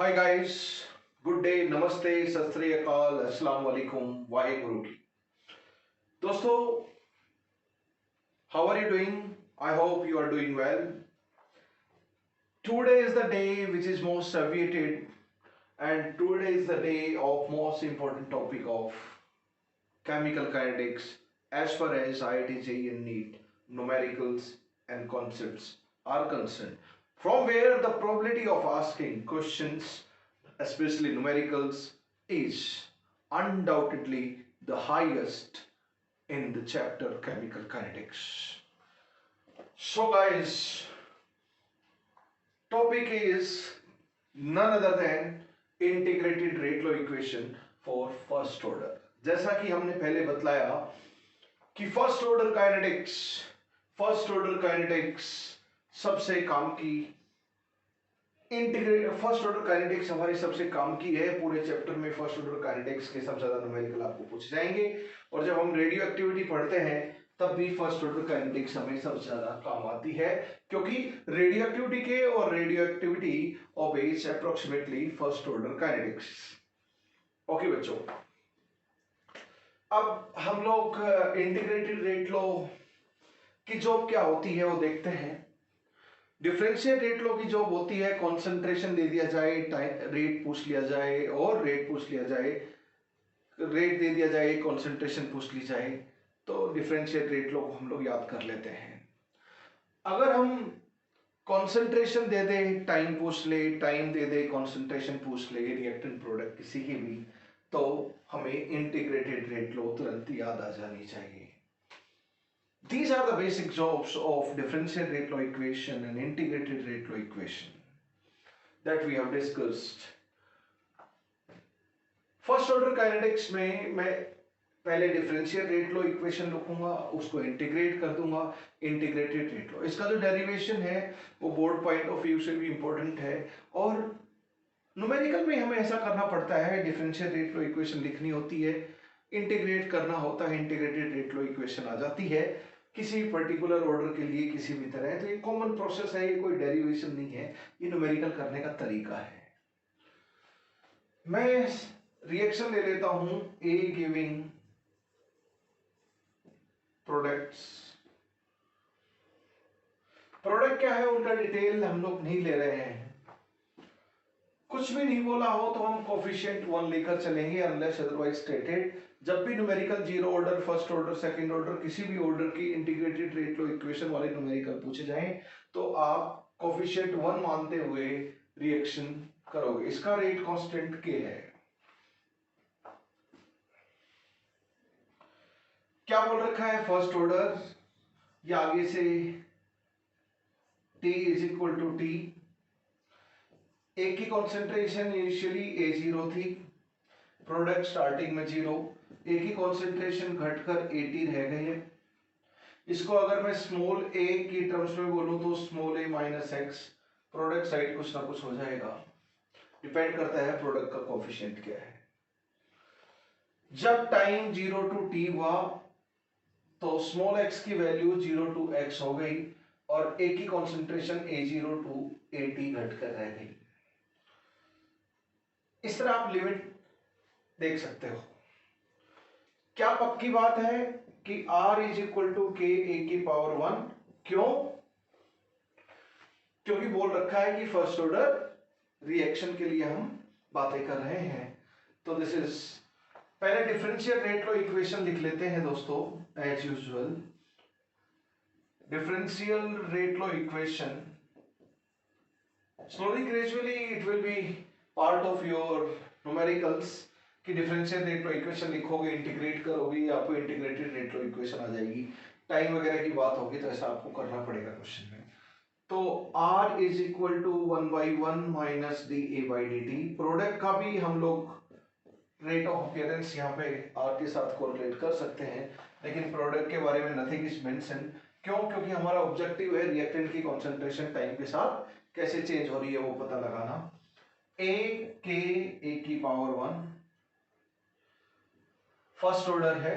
Hi guys, good day, नमस्ते, सत श्री अकाल, अस्सलाम वालेकुम, वाहेगुरु की। दोस्तों, how are you doing? I hope you are doing well. Today is the day which is most awaited, and today is the day of most important topic of chemical kinetics as far as IIT JEE and NEET numericals and concepts are concerned. From where the probability of asking questions, especially numericals, is undoubtedly the highest in the chapter chemical kinetics. So guys, topic is none other than integrated rate law equation for first order. जैसा कि हमने पहले बतलाया कि first order kinetics सबसे काम की integrate first order kinetics हमारी सबसे काम की है। पूरे चैप्टर में फर्स्ट ऑर्डर काइनेटिक्स के सबसे ज्यादा न्यूमेरिकल आपको पूछ जाएंगे, और जब हम रेडियो एक्टिविटी पढ़ते हैं तब भी फर्स्ट ऑर्डर काइनेटिक्स हमें सबसे ज्यादा काम आती है, क्योंकि रेडियो एक्टिविटी के और radio activity obeys approximately first order kinetics. Okay बच्चों, अब हम लोग इंटीग्रेटेड रेट लॉ की जॉब क्या होती है वो देखते हैं। डिफरेंशियल रेट लॉ की जॉब होती है कंसंट्रेशन दे दिया जाए, रेट पूछ लिया जाए, और रेट पूछ लिया जाए, रेट दे दिया जाए, कंसंट्रेशन पूछ ली जाए, तो डिफरेंशियल रेट लॉ को हम लोग याद कर लेते हैं। अगर हम कंसंट्रेशन दे दे, टाइम पूछ ले, टाइम दे दे, कंसंट्रेशन पूछ ले, रिएक्टेंट प्रोडक्ट किसी की भी, तो हमें इंटीग्रेटेड रेट लॉ तुरंत याद आ जानी चाहिए। These are the basic jobs of differential rate law equation and integrated rate law equation that we have discussed. First order kinetics में मैं पहले डिफरेंशियल रेट लॉ इक्वेशन लिखूंगा, उसको इंटीग्रेट कर दूंगा, इंटीग्रेटेड रेट लॉ। इसका जो डेरिवेशन है वो बोर्ड पॉइंट ऑफ व्यू से भी इंपॉर्टेंट है, और न्यूमेरिकल में हमें ऐसा करना पड़ता है। डिफरेंशियल रेट लॉ इक्वेशन लिखनी होती है, इंटीग्रेट करना होता है, इंटीग्रेटेड रेट लॉ इक्वेशन आ जाती है किसी पर्टिकुलर ऑर्डर के लिए किसी भी तरह। तो ये कॉमन प्रोसेस है, ये कोई डेरिवेशन नहीं है, ये न्यूमेरिकल करने का तरीका है। मैं रिएक्शन ले लेता हूं, ए गिविंग प्रोडक्ट्स। प्रोडक्ट क्या है उनका डिटेल हम लोग नहीं ले रहे हैं, कुछ भी नहीं बोला हो तो हम कोफिशिएंट 1 लेकर चलेंगे अनलेस अदरवाइज स्टेटेड। जब भी numerical zero order, first order, second order, किसी भी ऑर्डर की इंटीग्रेटेड रेट लॉ इक्वेशन वाले न्यूमेरिकल पूछे जाएं तो आप कोफिशिएंट 1 मानते हुए रिएक्शन करोगे। इसका रेट कांस्टेंट के है। क्या बोल रखा है फर्स्ट ऑर्डर, या आगे से T is equal to T. A की कॉन्सेंट्रेशन इनिशियली A0 थी, प्रोडक्ट स्टार्टिंग में 0, ए की कॉन्सेंट्रेशन घटकर 80 रह गई है। इसको अगर मैं स्मॉल ए की टर्म्स में बोलूं तो स्मॉल ए माइनस एक्स, प्रोडक्ट साइड कुछ ना कुछ हो जाएगा, डिपेंड करता है प्रोडक्ट का कोफिशिएंट क्या है। जब टाइम 0 टू टी हुआ तो स्मॉल एक्स की वैल्यू 0 टू एक्स हो गई, और ए की कॉन्सेंट्रेशन A0 टू A घटकर रह गई। इस तरह आप लिमिट देख सकते हो। क्या पक्की बात है कि R is equal to K A की पावर 1? क्यों? क्योंकि बोल रखा है कि फर्स्ट ऑर्डर रिएक्शन के लिए हम बातें कर रहे हैं। तो दिस इज, पहले डिफरेंशियल रेट लॉ इक्वेशन लिख लेते हैं दोस्तों as usual. Differential rate law equation, slowly gradually it will be part of your numericals कि डिफरेंशियल रेट लॉ इक्वेशन लिखोगे, इंटीग्रेट करोगे, आपको इंटीग्रेटेड रेट लॉ इक्वेशन आ जाएगी। टाइम वगैरह की बात होगी तो ऐसा आपको करना पड़ेगा क्वेश्चन में। तो R is equal to 1/1 minus d a by d t. Product का भी हम लोग रेट ऑफ अपीयरेंस यहाँ पे R के साथ कोरिलेट कर सकते हैं, लेकिन प्रोडक्ट के बारे में नथिंग इज मेंशन। क्यों? क्योंकि हमारा ऑब्जेक्टिव है रिएक्टेंट की कॉन्सेंट्रेशन टाइम के साथ कैसे चेंज हो रही है वो पता लगाना। ए के ए की पावर 1 फर्स्ट ऑर्डर है।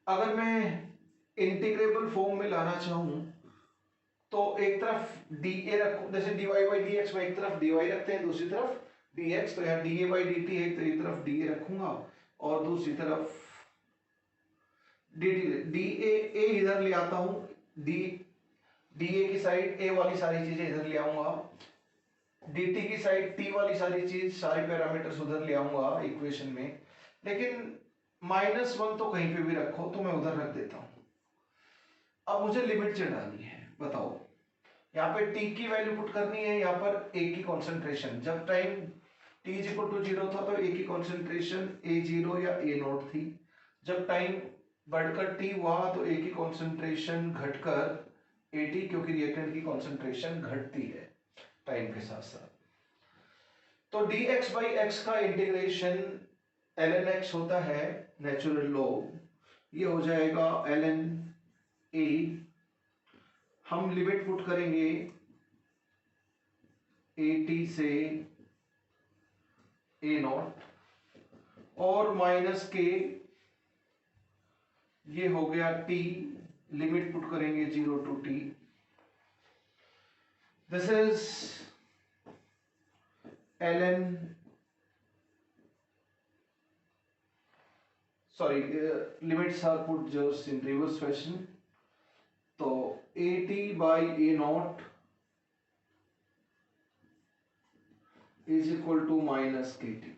अगर मैं इंटीग्रेबल फॉर्म में लाना चाहूं तो एक तरफ डी ए रखो, जैसे dy बाई डी एक्स में एक तरफ dy रखते हैं, दूसरी तरफ dx, तो यहाँ dA बाई dt है तो एक तरफ dA रखूंगा और दूसरी तरफ dt, dA a इधर ले आता हूं, dA की साइड a वाली सारी चीजें इधर ले आऊंगा, dt की साइड t वाली सारी चीज, सारे पैरामीटर्स उधर ले आऊंगा इक्वेशन में, लेकिन -1 तो कहीं पे भी रखो तो मैं उधर रख देता हूं। अब मुझे लिमिट चढ़ानी है, बताओ यहाँ पे t की वैल्यू पुट करनी है, यहाँ पर a की कॉन्सेंट्रेशन, जब time t is equal to 0 था तो a की कॉन्सेंट्रेशन a0 या a0 थी, जब टाइम बढ़कर t हुआ तो a की कॉन्सेंट्रेशन घटकर at, क्योंकि रिएक्टेंट की कॉन्सेंट्रेशन घटती है टाइम के साथ साथ। तो dx बाई x का इंटीग्रेशन ln x होता है नेचुरल लॉग, ये हो जाएगा ln a, हम लिमिट पुट करेंगे at से a0 और माइनस के, ये हो गया t, लिमिट पुट करेंगे 0 to t, this is ln, sorry, limits are put just in reverse fashion, तो at by a0 is equal to minus kt।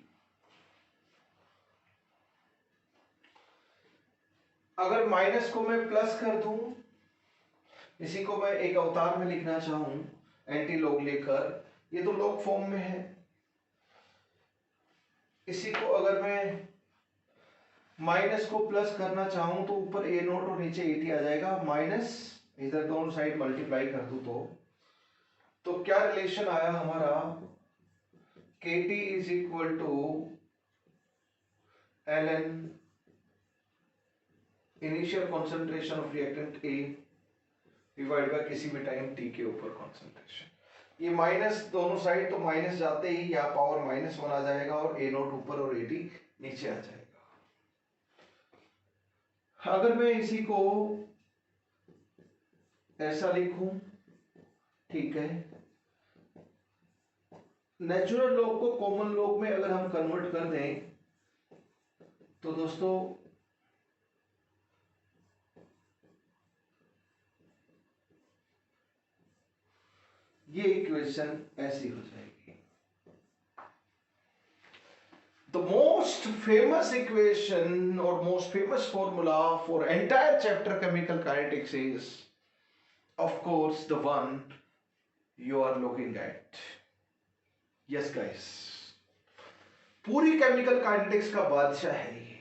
अगर माइनस को मैं प्लस कर दूं, इसी को मैं एक अवतार में लिखना चाहूं एंटी लॉग लेकर, ये तो लॉग फॉर्म में है, इसी को अगर मैं माइनस को प्लस करना चाहूं तो ऊपर a0 और नीचे at आ जाएगा, माइनस इधर दोनों साइड मल्टीप्लाई कर दूं तो क्या रिलेशन आया हमारा, kt is equal to ln initial concentration of reactant A divide by किसी भी टाइम t के ऊपर कॉन्सेंट्रेशन। ये माइनस दोनों साइड, तो माइनस जाते ही यहाँ पावर -1 आ जाएगा और a0 ऊपर और at नीचे आ जाएगा। अगर मैं इसी को ऐसा लिखूं, ठीक है, नेचुरल लॉग को कॉमन लॉग में अगर हम कन्वर्ट कर दें तो दोस्तों ये इक्वेशन ऐसी हो जाएगी। The most famous equation or most famous formula for entire chapter chemical kinetics is, of course, the one you are looking at. Yes, guys. पूरी केमिकल काइनेटिक्स का बादशाह है ये,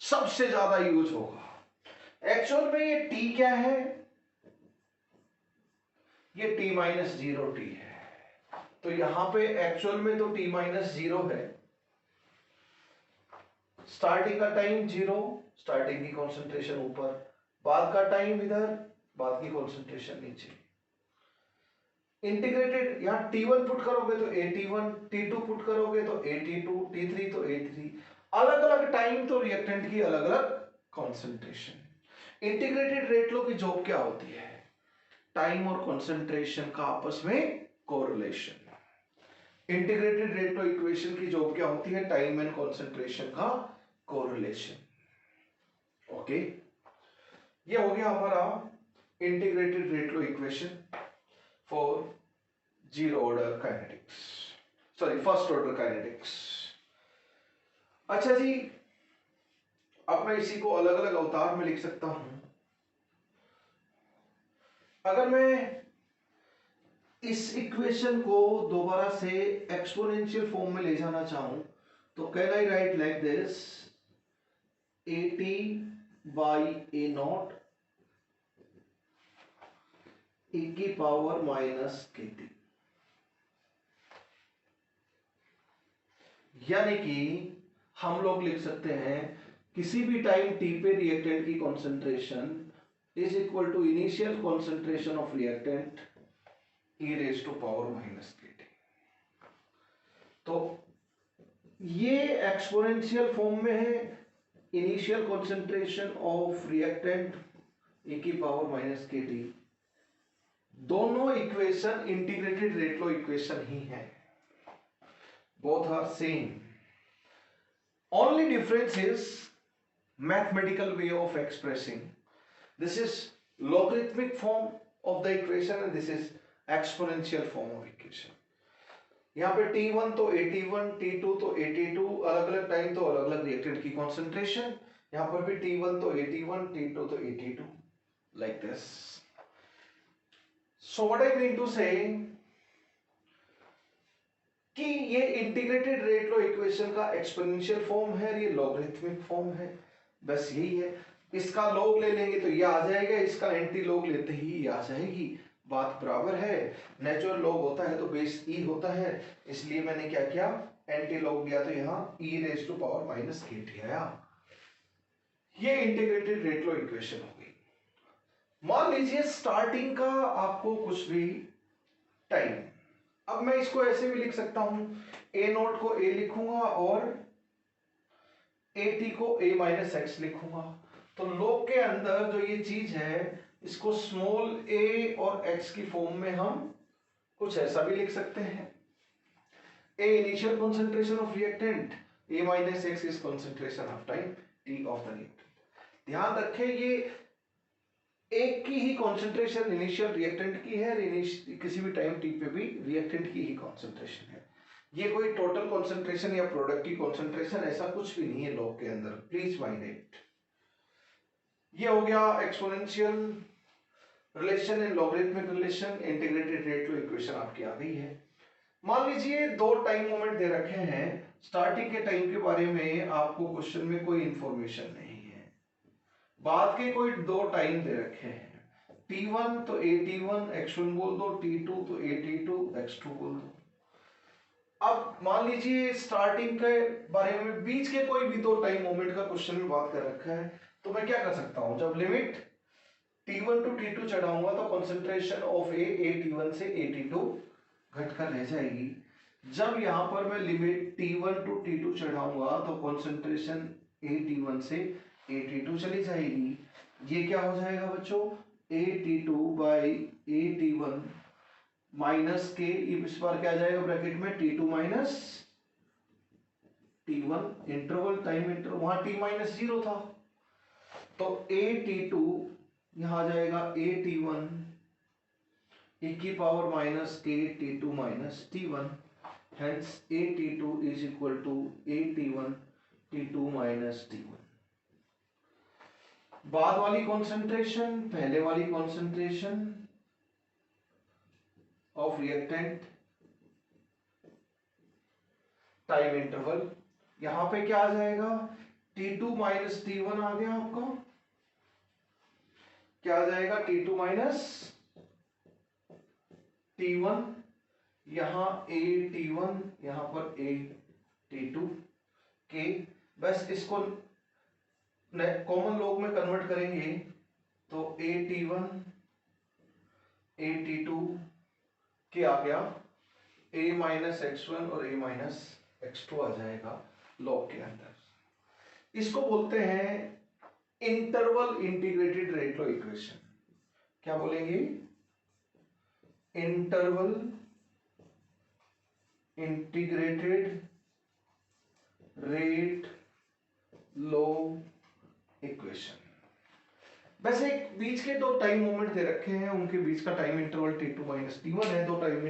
सबसे ज्यादा यूज होगा। एक्चुअल में ये T क्या है, ये T-0T है, तो यहां पे एक्चुअल में तो T-0 है, स्टार्टिंग का टाइम 0, स्टार्टिंग की कॉन्सेंट्रेशन ऊपर, बाद का टाइम इधर, बाद की कॉन्सेंट्रेशन नीचे। इंटीग्रेटेड यहां T1 पुट करोगे तो AT1, T2 पुट करोगे तो AT2, T3 तो A3, अलग अलग टाइम तो रिएक्टेंट की अलग अलग कॉन्सेंट्रेशन। इंटीग्रेटेड रेट लो की जॉब क्या होती है, टाइम और कॉन्सेंट्रेशन का आपस में correlation. Integrated rate law equation की जॉब क्या होती है, टाइम एंड कॉन्सेंट्रेशन का कोरिलेशन। ओके, ये हो गया हमारा integrated rate law equation for zero order kinetics, sorry first order kinetics. अच्छा जी, अब मैं इसी को अलग अलग अवतार में लिख सकता हूं। अगर मैं इस इक्वेशन को दोबारा से एक्सपोनेंशियल फॉर्म में ले जाना चाहूं तो can I right like this, at by a0 e की पावर माइनस kt, यानी कि हम लोग लिख सकते हैं किसी भी टाइम t पे रिएक्टेंट की concentration is equal to initial concentration of reactant e raise to power minus kt। तो ये एक्सपोनेंशियल फॉर्म में है, initial concentration of reactant e की power minus kt equation integrated rate law equation ही है, both are same, only difference is mathematical way of expressing. This is logarithmic form of the equation and this is exponential form of equation. यहाँ पे T1 तो 81, T2 तो 82, अलग अलग time तो अलग अलग रिएक्टेंट की कॉन्सेंट्रेशन, यहाँ पर भी T1 तो 81, T2 तो 82, like this. So what I mean to say कि ये इंटीग्रेटेड रेट लॉ इक्वेशन का एक्सपोनेंशियल फॉर्म है, ये लॉगरिथमिक फॉर्म है, बस यही है। इसका लॉग ले लेंगे तो ये आ जाएगा, इसका एंटी लॉग लेते ही ये आ जाएगी, बात बराबर है। नेचुरल लॉग होता है तो बेस ई होता है, इसलिए मैंने क्या किया, एंटी लॉग लिया तो यहाँ e raise to power minus kt आया। ये इंटीग्रेटेड रेट लॉ इक्वेशन हो गई। मान लीजिए स्टार्टिंग का आपको कुछ भी टाइम, अब मैं इसको ऐसे भी लिख सकता हूं, ए नोट को ए लिखूंगा और ए टी को ए माइनस एक्स लिखूंगा। तो लॉग के अंदर जो ये चीज है इसको स्मॉल ए और एक्स की फॉर्म में हम कुछ ऐसा भी लिख सकते हैं, A initial concentration of reactant, A minus X is concentration of time T of the reactant. ध्यान रखें ये एक की ही कॉन्सेंट्रेशन इनिशियल रिएक्टेंट की है, किसी भी टाइम टी पे भी रिएक्टेंट की ही कॉन्सेंट्रेशन है। ये कोई टोटल कॉन्सेंट्रेशन या प्रोडक्ट की कॉन्सेंट्रेशन ऐसा कुछ भी नहीं है लॉग के अंदर, प्लीज माइंड इट। ये हो गया exponential relation and logarithmic relation, integrated rate law equation आपकी आ गई है। मान लीजिए दो टाइम मोमेंट दे रखे हैं, स्टार्टिंग के टाइम के बारे में आपको क्वेश्चन में कोई इंफॉर्मेशन नहीं है, बाद के कोई दो टाइम दे रखे हैं, T1 तो AT1 x1 बोल दो, T2 तो AT2 x2 बोल दो। अब मान लीजिए स्टार्टिंग के बारे में बीच के कोई भी दो टाइम मोमेंट का क्वेश्चन में बात कर रखा है, तो मैं क्या कर सकता हूं, जब लिमिट T1 टू T2 चढ़ाऊंगा तो कॉन्सेंट्रेशन ऑफ ए T1 से AT2 घटकर रह जाएगी। जब यहां पर मैं लिमिट T1 टू T2 चढ़ाऊंगा तो कॉन्सेंट्रेशन AT1 से AT2 चली जाएगी। ये क्या हो जाएगा बच्चों, AT2 बाई AT1 माइनस के, इस बार क्या आ जाएगा ब्रैकेट में T2 minus T1, interval time interval, वहां T माइनस 0 था तो AT2 यहां आ जाएगा AT1 e की पावर माइनस के T2 minus T1, hence AT2 is equal to AT1 T2 minus T1। बाद वाली कॉन्सेंट्रेशन, पहले वाली concentration of reactant time interval, यहां पे क्या आ जाएगा, T2 माइनस T1 आ गया आपका, क्या आ जाएगा T2 माइनस T1, यहां AT1 यहां पर AT2 के, बस इसको कॉमन लॉग में कन्वर्ट करेंगे तो AT1 AT2 के आ गया A माइनस x1 और A माइनस x2 आ जाएगा लॉग के अंदर। इसको बोलते हैं interval integrated rate law equation. क्या बोलेंगे, interval integrated rate law equation. वैसे एक बीच के दो टाइम मोमेंट दे रखे हैं, उनके बीच का time interval T2 minus T1 है, दो टाइम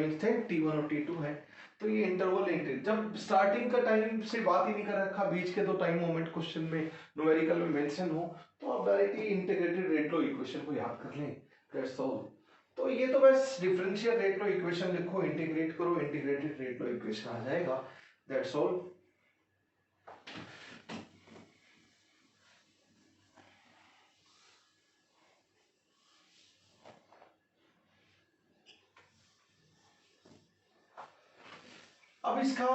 इंस्टेंट T1 और T2 है, तो ये इंटरवल इंटीग्रेट, जब स्टार्टिंग का टाइम से बात ही नहीं कर रखा, बीच के दो टाइम मोमेंट क्वेश्चन में न्यूमेरिकल में मेंशन हो, तो आप directly integrated rate law equation को याद कर लें, दैट्स ऑल। तो ये तो बस डिफरेंशियल रेट लॉ इक्वेशन लिखो, इंटीग्रेट करो, इंटीग्रेटेड रेट लॉ इक्वेशन आ जाएगा, दैट्स ऑल। अब इसका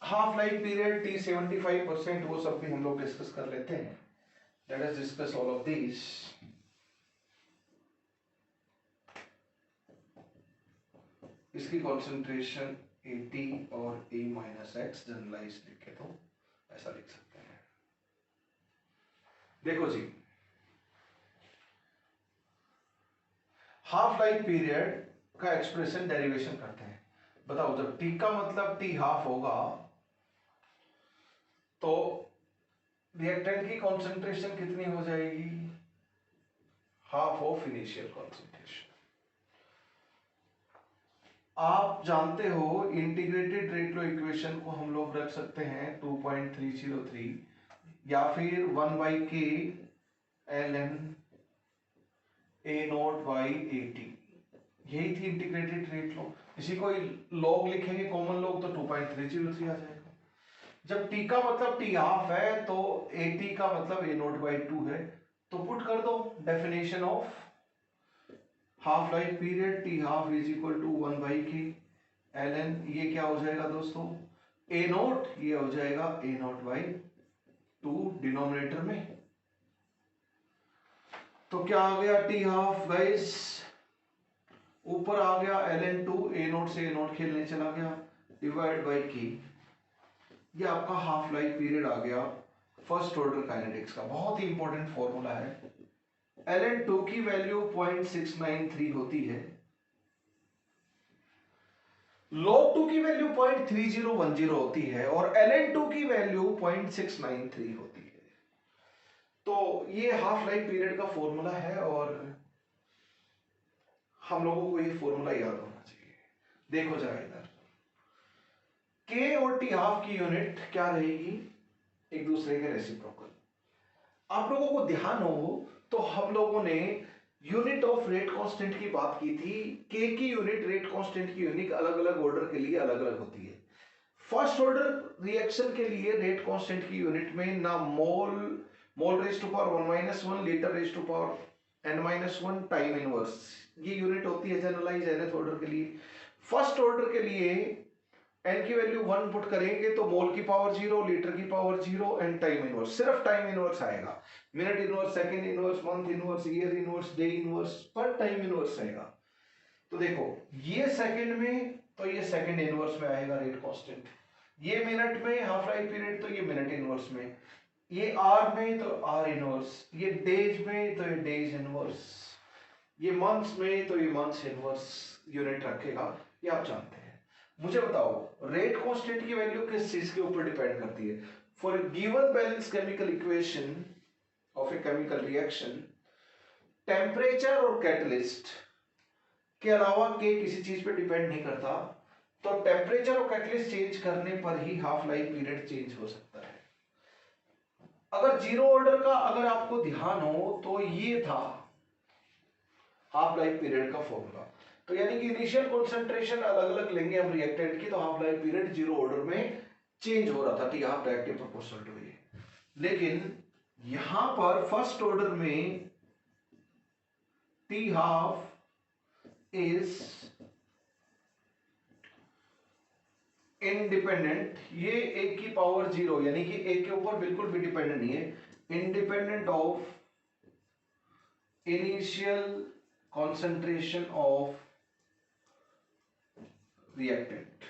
हाफ लाइफ पीरियड T 75%, वो सब भी हम लोग डिस्कस कर लेते हैं, let us discuss all of this. इसकी कॉन्सेंट्रेशन AT और A माइनस एक्स जनरलाइज लिखे तो ऐसा लिख सकते हैं। देखो जी, हाफ लाइफ पीरियड का एक्सप्रेशन डेरिवेशन करते हैं। बताओ, जब टी का मतलब टी हाफ होगा तो रिएक्टेंट की कॉन्सेंट्रेशन कितनी हो जाएगी? Half of initial concentration. आप जानते हो इंटीग्रेटेड रेट लो इक्वेशन को हम लोग रख सकते हैं 2.303 या फिर 1/k ln a naught by AT। यही थी इंटीग्रेटेड रेट लो। इसी को लॉग लिखेंगे कॉमन लॉग तो 2.303 आ जाएगा। जब t का मतलब t हाफ है तो AT का मतलब a नॉट बाई 2 है, तो पुट कर दो definition of half life period t half is equal to 1/k ln, ये क्या हो जाएगा दोस्तों? a नॉट, ये हो जाएगा a नॉट बाई 2 डिनोमिनेटर में। तो क्या आ गया? टी हाफ गाइस ऊपर आ गया ln 2, a नॉट से a नॉट खेलने चला गया, डिवाइड बाई k। ये आपका हाफ लाइफ पीरियड आ गया फर्स्ट ऑर्डर काइनेटिक्स का। बहुत ही इंपॉर्टेंट फॉर्मूला है। ln 2 की वैल्यू 0.693 होती है, log 2 की वैल्यू 0.3010 होती है और ln 2 की वैल्यू 0.693 होती है। तो ये हाफ लाइफ पीरियड का फॉर्मूला है और हम लोगों को ये फॉर्मूला याद होना चाहिए। देखो जरा इधर, k और t हाफ की यूनिट क्या रहेगी? एक दूसरे के रेसिप्रोकल। आप लोगों को ध्यान हो तो हम लोगों ने यूनिट ऑफ रेट कांस्टेंट की बात की थी। के की यूनिट रेट कांस्टेंट की यूनिट अलग अलग ऑर्डर के लिए अलग अलग होती है। फर्स्ट ऑर्डर रिएक्शन के लिए रेट कांस्टेंट की यूनिट में ना mole raise to power 1-1, litre raise to power n-1 time inverse, ये यूनिट होती है जनरलाइज nth ऑर्डर के लिए। फर्स्ट ऑर्डर के लिए n की वैल्यू 1 पुट करेंगे तो मोल की पावर 0, लीटर की पावर 0 एंड टाइम इनवर्स, सिर्फ टाइम इनवर्स आएगा। Minute inverse, second inverse, month inverse, year inverse, day inverse, पर टाइम इनवर्स आएगा। तो देखो ये सेकंड में तो ये सेकंड इनवर्स में आएगा रेट कांस्टेंट, ये मिनट में हाफ लाइफ पीरियड तो ये मिनट इनवर्स में, ये आर में तो आर इनवर्स, ये डेज में तो ये डेज इनवर्स, ये मंथ्स में तो ये मंथ्स इनवर्स यूनिट रखेगा। ये आप जानते हैं। मुझे बताओ रेट कांस्टेंट की वैल्यू किस चीज के ऊपर डिपेंड करती है? For given balance chemical equation of a chemical reaction, temperature और कैटलिस्ट के अलावा के किसी चीज पे डिपेंड नहीं करता, तो टेम्परेचर और कैटलिस्ट चेंज करने पर ही हाफ लाइफ पीरियड चेंज हो सकता है। अगर जीरो ऑर्डर का अगर आपको ध्यान हो तो ये था हाफ लाइफ पीरियड का फॉर्मूला। तो यानी कि इनिशियल कंसंट्रेशन अलग अलग लेंगे हम रिएक्टेंट की, तो half life period zero order में चेंज हो रहा था, t half directly proportional to ये। लेकिन यहां पर फर्स्ट ऑर्डर में टी हाफ इज इंडिपेंडेंट, ये एक की पावर 0 यानी कि एक के ऊपर बिल्कुल भी डिपेंडेंट नहीं है, independent of initial concentration of reactant।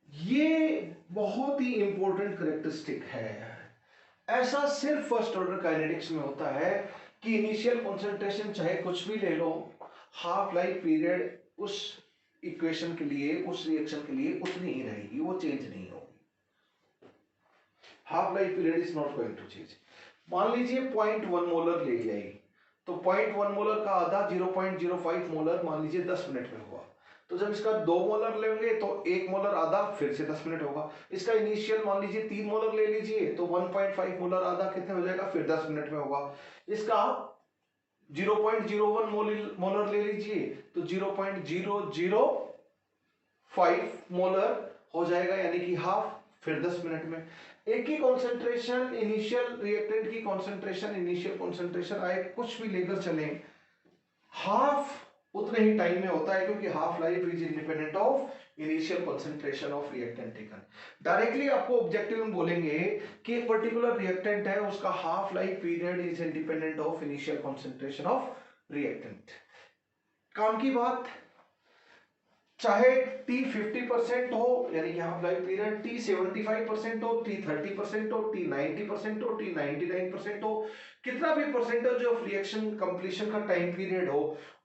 ये बहुत ही इंपॉर्टेंट करेक्टरिस्टिक है। ऐसा सिर्फ फर्स्ट ऑर्डर काइनेटिक्स में होता है कि इनिशियल कंसंट्रेशन चाहे कुछ भी ले लो, हाफ लाइफ पीरियड उस इक्वेशन के लिए, उस रिएक्शन के लिए उतनी ही रहेगी, वो चेंज नहीं होगी। Half life period is not going to change. मान लीजिए 0.1 मोलर ले लिया, तो 0.1 मोलर का आधा 0.05 मोलर मान लीजिए 10 मिनट में होगा। तो जब इसका 2 मोलर लेंगे तो 1 मोलर आधा फिर से 10 मिनट होगा। इसका इनिशियल मान लीजिए 3 मोलर ले लीजिए तो 1.5 मोलर आधा कितने हो जाएगा, फिर 10 मिनट में होगा। इसका 0.01 मोलर ले लीजिए तो 0.005 मोलर हो जाएगा, यानी कि हाफ, फिर 10 मिनट में। एक ही कॉन्सेंट्रेशन इनिशियल रिएक्टेंट की कॉन्सेंट्रेशन, इनिशियल कॉन्सेंट्रेशन आए कुछ भी लेकर चलें, हाफ उतने ही टाइम में होता है, क्योंकि half life is independent of initial concentration of reactant taken. Directly आपको ऑब्जेक्टिव में बोलेंगे कि एक पर्टिकुलर रिएक्टेंट है, उसका half life period is independent of initial concentration of reactant. काम की बात, चाहे टी 50% हो यानी कि हाफ लाइफ पीरियड, टी 75% हो, टी 30% हो, टी 90% हो, टी 99% हो, कितना भी परसेंटेज ऑफ रिएक्शन कंप्लीशन का टाइम पीरियड हो,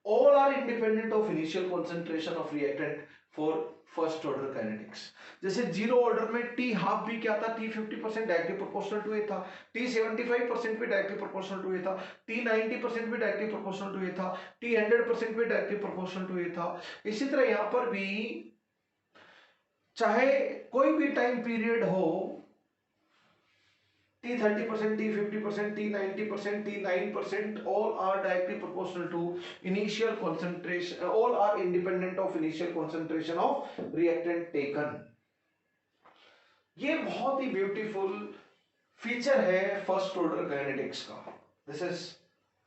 all are independent of initial concentration of reactant for first order kinetics. जैसे जीरो ऑर्डर में टी हाफ भी क्या था, T 50% directly proportional to A था, टी 75% भी डायरेक्टली प्रोपोर्शनल टू ए था, टी 90% भी डायरेक्टली प्रोपोर्शनल टू ए था, टी 100% भी डायरेक्टली प्रोपोर्शनल टू ए था। इसी तरह यहां पर भी चाहे कोई भी टाइम पीरियड हो, T 30%, T 50%, T 90%, T 9%, all are directly proportional to initial concentration, all are independent of initial concentration of reactant taken. ये बहुत ही ब्यूटीफुल फीचर है फर्स्ट ऑर्डर काइनेटिक्स का। This is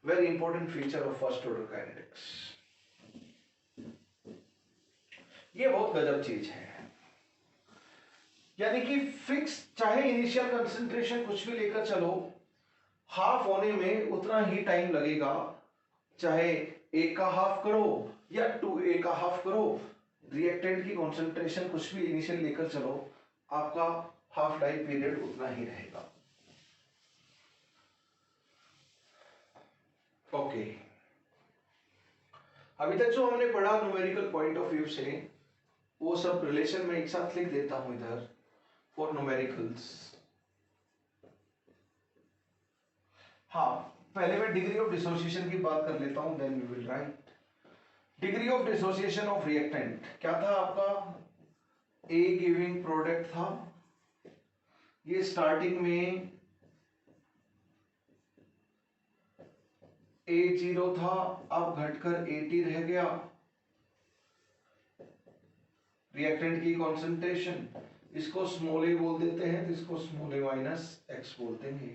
very important feature of first order kinetics. ये बहुत गजब चीज है, यानी कि फिक्स, चाहे इनिशियल कंसंट्रेशन कुछ भी लेकर चलो, हाफ होने में उतना ही टाइम लगेगा, चाहे एक का हाफ करो या 2a का हाफ करो, रिएक्टेंट की कंसंट्रेशन कुछ भी इनिशियल लेकर चलो, आपका हाफ लाइफ पीरियड उतना ही रहेगा। ओके, अभी तक जो हमने पढ़ा न्यूमेरिकल पॉइंट ऑफ व्यू से, वो सब रिलेशन में एक साथ लिख देता हूं इधर फॉर न्यूमेरिकल्स। हाँ, पहले मैं डिग्री ऑफ डिसोसिएशन की बात कर लेता हूं, then we will write. Degree of dissociation of reactant क्या था आपका, ए गिविंग प्रोडक्ट था, ये स्टार्टिंग में A0 था, अब घटकर AT रह गया। रिएक्टेंट की कॉन्सेंट्रेशन, इसको स्मॉल ए बोल देते हैं, तो इसको स्मॉल ए माइनस एक्स बोल देंगे।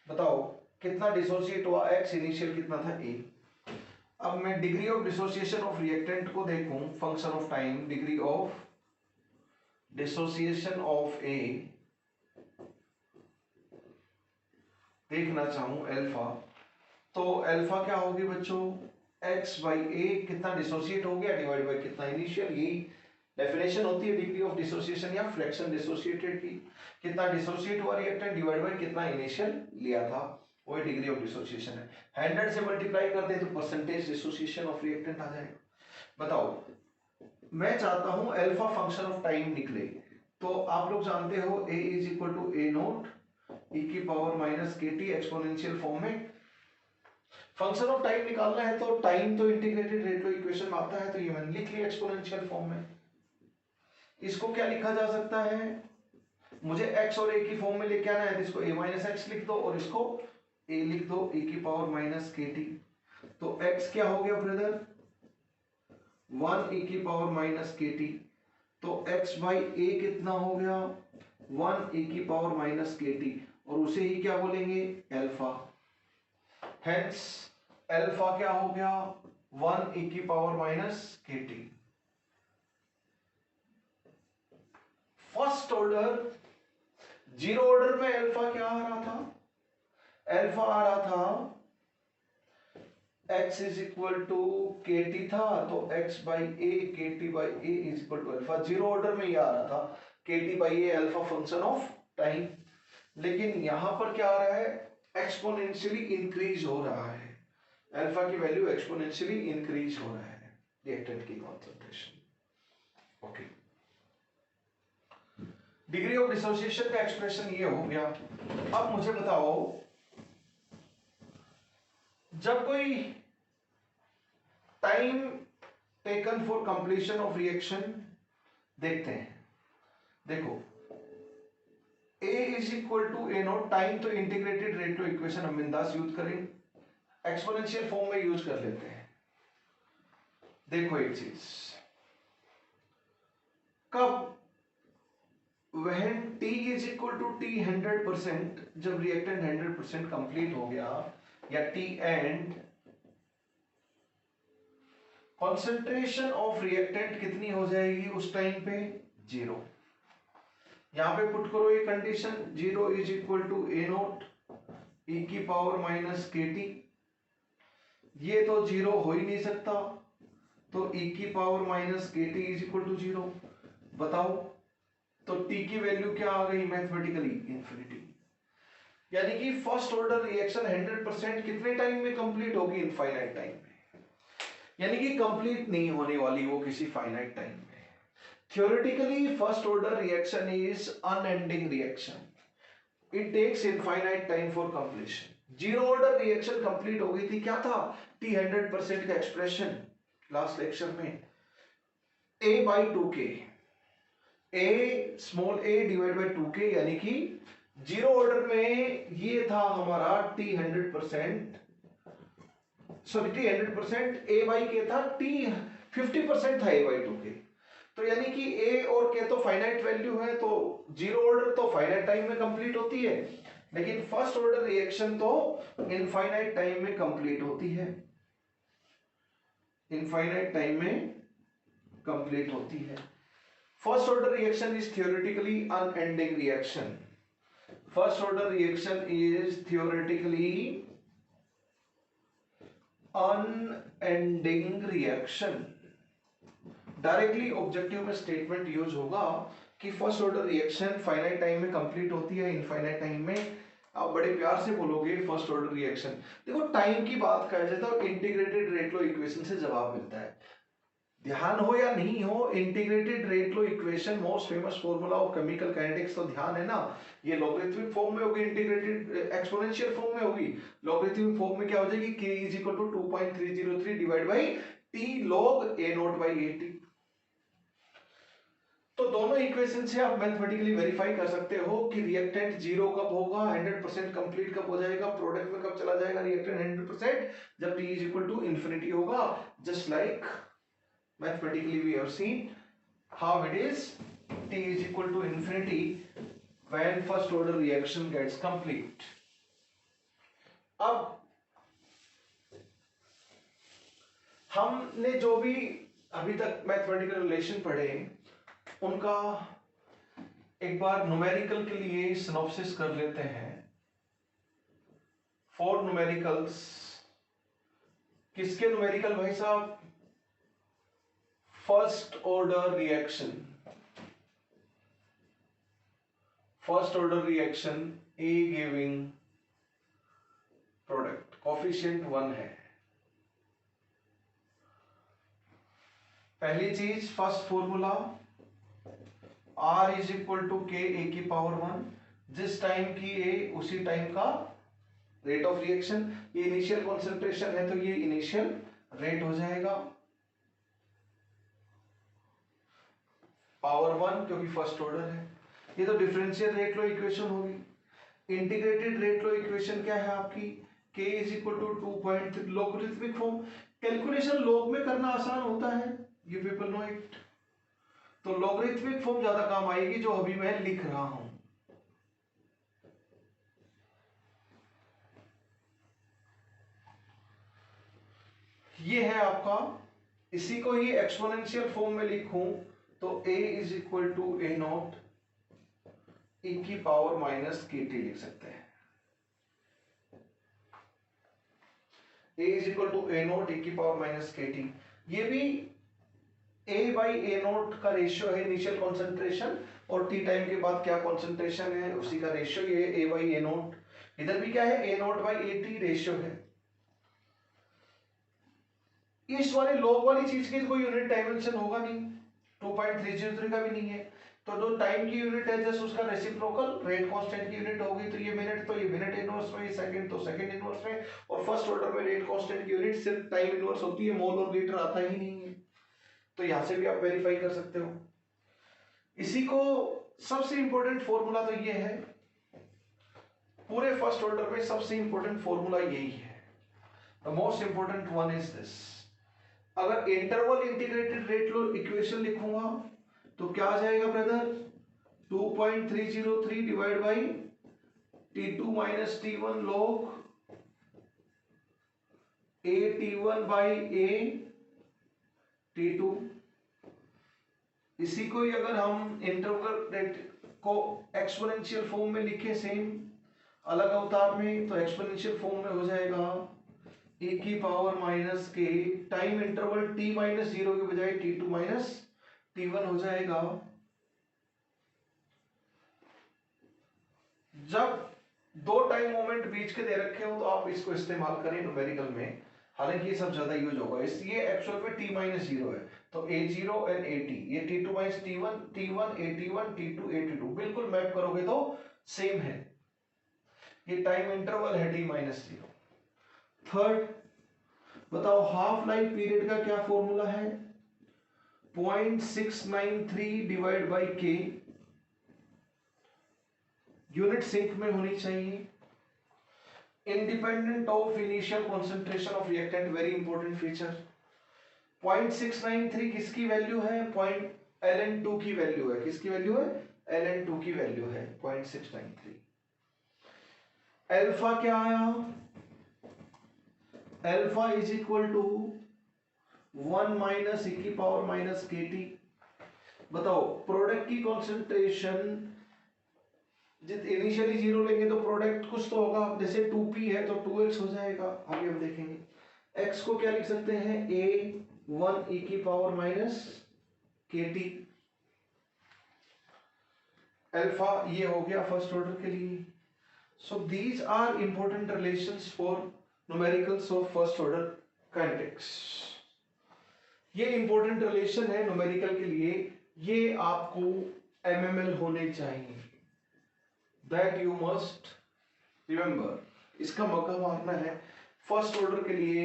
बताओ कितना डिसोसिएट हुआ, एक्स, इनिशियल कितना था ए। अब मैं degree of dissociation of reactant को देखूं, function of time, degree of dissociation of A देखना चाहूं अल्फा, तो अल्फा क्या होगी बच्चों, एक्स बाई ए, कितना डिसोसिएट हो गया डिवाइड बाई कितना इनिशियल। यही डेफिनेशन होती है डिग्री ऑफ डिसोसिएशन या फ्रैक्शन डिसोसिएटेड की, कितना डिसोसिएट हुआ रिएक्टेंट डिवाइड बाई कितना इनिशियल लिया था, वही डिग्री ऑफ डिसोसिएशन है। 100 से मल्टीप्लाई करते हैं तो परसेंटेज डिसोसिएशन ऑफ रिएक्टेंट आ जाएगा। बताओ, मैं चाहता हूं अल्फा फंक्शन ऑफ टाइम निकले, तो आप लोग जानते हो a is equal to A naught e की power minus K T exponential form में। फंक्शन ऑफ टाइम निकालना है तो टाइम तो इंटीग्रेटेड रेट ऑफ इक्वेशन में आता है, तो ये मैंने लिख लिया एक्सपोनेंशियल फॉर्म में। इसको क्या लिखा जा सकता है, मुझे x और a की फॉर्म में लेके आना है, तो इसको a माइनस एक्स लिख दो और इसको a लिख दो e की पावर माइनस के टी। तो x क्या हो गया ब्रदर, 1 e की पावर माइनस के टी, तो x बाई a कितना हो गया, 1 e की पावर माइनस के टी, और उसे ही क्या बोलेंगे, अल्फा। हेंस अल्फा क्या हो गया, 1 e की power minus K T. First order, zero order में अल्फा क्या आ रहा था, अल्फा आ रहा था x is equal to K T था, तो x by A K T by A is equal to alpha. Zero order में ये आ रहा था K T by A alpha function of time, लेकिन यहां पर क्या आ रहा है, एक्सपोनेंशियली इंक्रीज हो रहा है, अल्फा की वैल्यू एक्सपोनेंशियली इंक्रीज हो रहा है रिएक्टेंट की concentration. Okay, degree of dissociation का एक्सप्रेशन ये हो गया। अब मुझे बताओ, जब कोई time taken for completion of reaction देखते हैं, देखो A is equal to A naught, time तो इंटीग्रेटेड रेट ऑफ इक्वेशन हम बिंदास यूज करेंगे, एक्सपोनेंशियल फॉर्म में यूज कर लेते हैं। देखो एक चीज, कब, when t is equal to t 100%, जब रिएक्टेंट 100% कंप्लीट हो गया, या t and concentration of reactant कितनी हो जाएगी उस टाइम पे, 0। यहां पे पुट करो ये condition, 0 is equal to A naught e की पावर माइनस के टी। ये तो 0 हो ही नहीं सकता, तो e की power minus K T is equal to 0। बताओ तो t की वैल्यू क्या आ गई मैथमेटिकली? इंफिनिटी। यानी कि फर्स्ट ऑर्डर रिएक्शन 100% कितने टाइम में कंप्लीट होगी? इनफाइनाइट टाइम में। यानी कि कंप्लीट नहीं होने वाली वो किसी फाइनाइट टाइम में। Theoretically, first order reaction is unending reaction. It takes infinite time for completion. Zero order reaction complete हो गई थी, क्या था? T 100% का एक्सप्रेशन लास्ट लेक्चर में A by 2K, A small a divide by 2K, यानी कि जीरो ऑर्डर में ये था हमारा T 100%, sorry T 100%, A by K था, T 50% था A by 2K। तो यानी कि A और K तो फाइनाइट वैल्यू है, तो जीरो ऑर्डर तो फाइनाइट टाइम में कंप्लीट होती है, लेकिन फर्स्ट ऑर्डर रिएक्शन तो इनफाइनाइट टाइम में कंप्लीट होती है, इनफाइनाइट टाइम में कंप्लीट होती है। First order reaction is theoretically unending reaction. First order reaction is theoretically unending reaction. Directly objective में स्टेटमेंट यूज होगा कि first order reaction finite time में कंप्लीट होती है, इनफाइनाइट टाइम में। आप बड़े प्यार से बोलोगे फर्स्ट ऑर्डर रिएक्शन। देखो टाइम की बात करें तो इंटीग्रेटेड रेट लो इक्वेशन से जवाब मिलता है। ध्यान हो या नहीं हो, integrated rate law equation most famous formula of chemical kinetics, तो ध्यान है ना। ये लॉगरिथमिक फॉर्म में होगी, इंटीग्रेटेड एक्सपोनेंशियल फॉर्म में होगी। लॉगरिथमिक फॉर्म में क्या हो जाएगी? k is equal to 2.303 divide by t log a naught by a t। तो दोनों इक्वेशन से आप मैथमेटिकली वेरीफाई कर सकते हो कि रिएक्टेंट जीरो कब होगा, 100% कंप्लीट कब हो जाएगा, प्रोडक्ट में कब चला जाएगा रिएक्टेंट 100%, जब t is equal to infinity होगा। Just like mathematically we have seen how it is t is equal to infinity when first order reaction gets complete. अब हमने जो भी अभी तक मैथमेटिकल रिलेशन पढ़े उनका एक बार न्यूमेरिकल के लिए सिनॉप्सिस कर लेते हैं। 4 न्यूमेरिकल्स। किसके न्यूमेरिकल भाई साहब? First order reaction, first order reaction A giving product, coefficient 1 है। पहली चीज first formula R is equal to K A की पावर 1, जिस टाइम की A उसी टाइम का रेट ऑफ रिएक्शन। ये इनिशियल कॉन्सेंट्रेशन है तो ये इनिशियल रेट हो जाएगा पावर 1, क्योंकि फर्स्ट ऑर्डर है। ये तो डिफरेंशियल रेट लो इक्वेशन होगी। इंटीग्रेटेड रेट लो इक्वेशन क्या है आपकी? k is equal to 2.3 logarithmic form. Calculation log में करना आसान होता है, यू पीपल नो इट। तो लॉगरिथमिक फॉर्म ज्यादा काम आएगी जो अभी मैं लिख रहा हूं। ये है आपका, इसी को ही एक्सपोनेंशियल फॉर्म में लिखूं तो a is equal to a naught e की पावर माइनस के टी लिख सकते हैं। a is equal to a naught e की पावर माइनस के टी। ये भी a बाई a नॉट का रेशियो है इनिशियल कॉन्सेंट्रेशन, और t टाइम के बाद क्या कॉन्सेंट्रेशन है उसी का रेशियो, ये a बाई a नॉट। इधर भी क्या है? a naught by a T ratio है। इस वाली लॉग वाली चीज की कोई यूनिट डायमेंशन होगा नहीं, 2.303 का भी नहीं है। तो जो टाइम की यूनिट है जस्ट उसका रेसिप्रोकल रेट कांस्टेंट की यूनिट होगी। तो ये मिनट, तो ये मिनट इनवर्स में, सेकंड तो सेकंड इनवर्स में, और फर्स्ट ऑर्डर में रेट कांस्टेंट की यूनिट सिर्फ टाइम इनवर्स होती है, मोल और लीटर आता ही नहीं है। तो यहां से भी आप वेरीफाई कर सकते हो। इसी को सबसे इंपॉर्टेंट फॉर्मूला तो ये है, पूरे फर्स्ट ऑर्डर में सबसे इंपॉर्टेंट फॉर्मूला यही है। The most important one is this. अगर interval integrated rate law equation लिखूंगा तो क्या आ जाएगा brother? 2.303 divide by T2 minus T1 log a T1 by a T2। इसी को ही अगर हम इंटरवल रेट को एक्सपोनेंशियल फॉर्म में लिखे सेम अलग अवतार में, तो एक्सपोनेंशियल फॉर्म में हो जाएगा e की पावर माइनस के, time interval t minus zero के बजाय t2 माइनस t1 हो जाएगा। जब दो टाइम मोमेंट बीच के दे रखे हो तो आप इसको इस्तेमाल करें न्यूमेरिकल में, हालांकि ये सब ज्यादा यूज होगा, इसलिए एक्चुअल में t माइनस जीरो है तो a0 एंड at, ये t2 minus t1, t1 at1, t2 at2, बिल्कुल मैप करोगे तो सेम है। ये टाइम इंटरवल है t माइनस जीरो। थर्ड बताओ हाफ लाइफ पीरियड का क्या फॉर्मूला है? 0.693 डिवाइड बाई के, यूनिट सिंक में होनी चाहिए। Independent of initial concentration of reactant, very important feature. 0.693 किसकी वैल्यू है? ln2 की वैल्यू है। किसकी वैल्यू है? ln2 की वैल्यू है 0.693। अल्फा क्या आया? Alpha is equal to 1 minus e की पावर माइनस kt। बताओ प्रोडक्ट की कॉन्सेंट्रेशन जित इनिशियली जीरो लेंगे तो प्रोडक्ट कुछ तो होगा, जैसे 2p है तो 2x हो जाएगा, आगे हम देखेंगे। x को क्या लिख सकते हैं? a1 e की पावर माइनस kt। अल्फा ये हो गया फर्स्ट ऑर्डर के लिए। So these are important relations for numericals of first order kinetics. ये इंपॉर्टेंट रिलेशन है न्यूमेरिकल के लिए, ये आपको एमएमएल होने चाहिए, दैट यू मस्ट रिमेंबर। इसका मौका मारना है फर्स्ट ऑर्डर के लिए।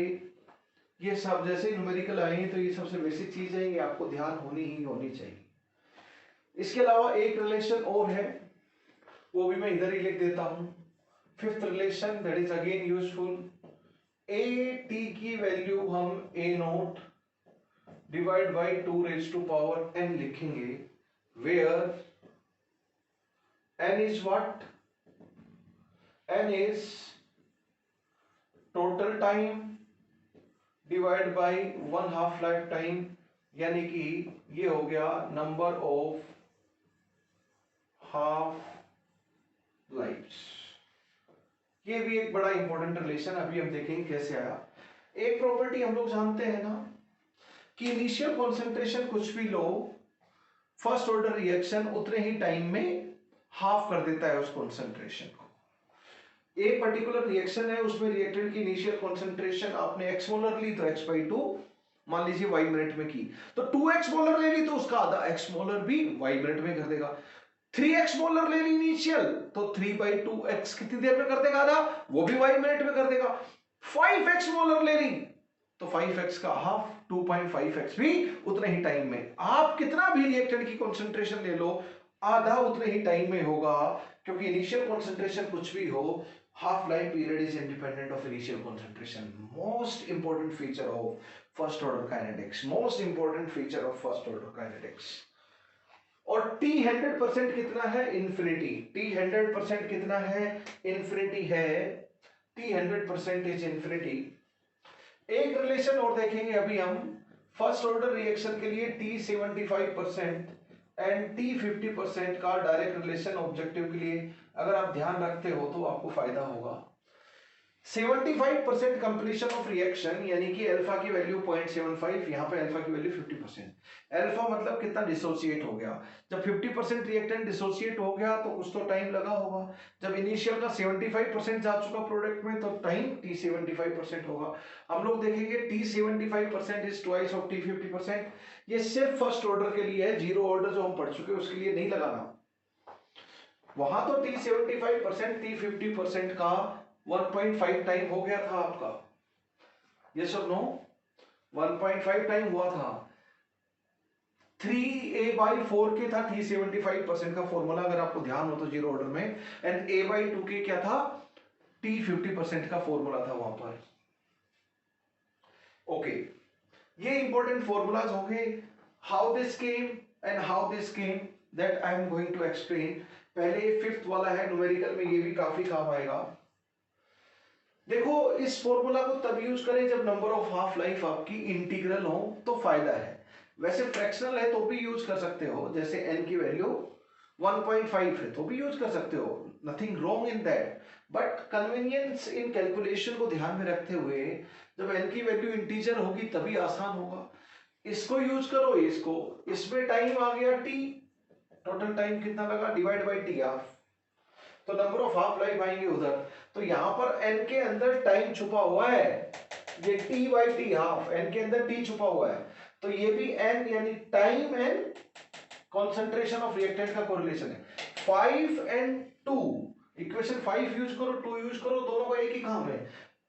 ये सब जैसे न्यूमेरिकल आए हैं तो ये सबसे बेसिक चीज है, ये आपको ध्यान होनी ही होनी चाहिए। इसके अलावा एक रिलेशन और है, वो भी मैं इधर ही लिख देता हूं। Fifth relation that is again useful. A T की वैल्यू हम A nought divide by 2 raise to power n लिखेंगे, where n is what? n is total time divide by 1 half life time, यानी कि ये हो गया नंबर ऑफ हाफ लाइफ्स। ये भी एक बड़ा इंपॉर्टेंट रिलेशन, अभी हम देखेंगे कैसे आया। एक प्रॉपर्टी हम लोग जानते हैं ना कि इनिशियल कॉन्सेंट्रेशन कुछ भी लो, फर्स्ट ऑर्डर रिएक्शन उतने ही टाइम में हाफ कर देता है उस कॉन्सेंट्रेशन को। एक पर्टिकुलर रिएक्शन है, उसमें रिएक्टेंट की इनिशियल कॉन्सेंट्रेशन आपने x मोलर ली तो x/2 मान लीजिए y मिनट में की, तो 2x मोलर ले ली तो उसका आधा x मोलर भी y मिनट में कर देगा। 3x मोलर ले ली इनिशियल तो 3/2x कितनी देर में कर देगा? आधा, वो भी y मिनट में कर देगा। 5x मोलर ले ली तो 5x का हाफ 2.5x भी उतने ही टाइम में। आप कितना भी रिएक्टेंट की कॉन्सेंट्रेशन ले लो, आधा उतने ही टाइम में होगा, क्योंकि इनिशियल कॉन्सेंट्रेशन कुछ भी हो, half life period is independent of initial concentration. Most important feature of first order kinetics. Most important feature of first order kinetics. और t 100% कितना है? इन्फिनिटी। t 100% कितना है? इन्फिनिटी है। t 100% is infinity. एक रिलेशन और देखेंगे अभी हम फर्स्ट ऑर्डर रिएक्शन के लिए, t 75% एंड t 50% का डायरेक्ट रिलेशन ऑब्जेक्टिव के लिए अगर आप ध्यान रखते हो तो आपको फायदा होगा। 75% कंप्लीशन ऑफ रिएक्शन, यानी कि अल्फा की वैल्यू 0.75, यहाँ पे अल्फा की वैल्यू 50%। अल्फा मतलब कितना डिसोसिएट हो गया। जब 50% रिएक्टेंट डिसोसिएट हो गया तो कुछ तो टाइम लगा होगा। जब इनिशियल का 75% जा चुका प्रोडक्ट में तो टाइम t 75% होगा। हम लोग देखेंगे t 75% is twice of t 50%। ये सिर्फ फर्स्ट ऑर्डर के लिए है, जीरो ऑर्डर जो हम पढ़ चुके उसके लिए नहीं लगाना। वहां तो t 75% t 50% का 1.5 टाइम हो गया था आपका, यस और नो? 1.5 टाइम हुआ था। 3a/4 के था t 75% का फॉर्मूला, अगर आपको ध्यान हो तो जीरो ऑर्डर में, एंड a/2 के क्या था? t 50% का फॉर्मूला था वहां पर। ओके, ये इंपॉर्टेंट फॉर्मूलाज हो गए। How this came and how this came that I am going to explain. पहले फिफ्थ वाला है न्यूमेरिकल में, ये भी काफी काम आएगा। देखो इस फॉर्मूला को तब यूज करें जब नंबर ऑफ हाफ लाइफ आपकी इंटीग्रल हो तो फायदा है। वैसे फ्रैक्शनल है तो भी यूज कर सकते हो, जैसे n की वैल्यू 1.5 है तो भी यूज कर सकते हो, nothing wrong in that. But convenience in calculation को ध्यान में रखते हुए जब n की वैल्यू इंटीजर होगी तभी आसान होगा। इसको यूज करो, इसको, इसमें टाइम आ गया t, टोटल टाइम कितना लगा डिवाइड बाई टी हाफ, तो नंबर ऑफ हाफ लाइफ आएंगे उधर। तो यहां पर n के अंदर टाइम छुपा हुआ है, ये t by T half, n के अंदर t छुपा हुआ है, तो ये भी n यानी time and concentration of reactant का कोरिलेशन है। 5 एंड 2, इक्वेशन 5 यूज करो 2 यूज करो, दोनों का एक ही काम है,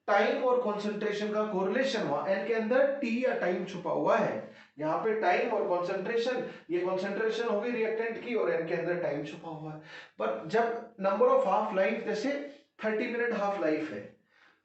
टाइम और कॉन्सेंट्रेशन का कोरिलेशन हुआ। n के अंदर t या टाइम छुपा हुआ है, यहाँ पे टाइम और कॉन्सेंट्रेशन, ये कॉन्सेंट्रेशन होगी रिएक्टेंट की और n के अंदर टाइम छुपा हुआ है। पर जब नंबर ऑफ हाफ लाइफ, जैसे 30 मिनट हाफ लाइफ है,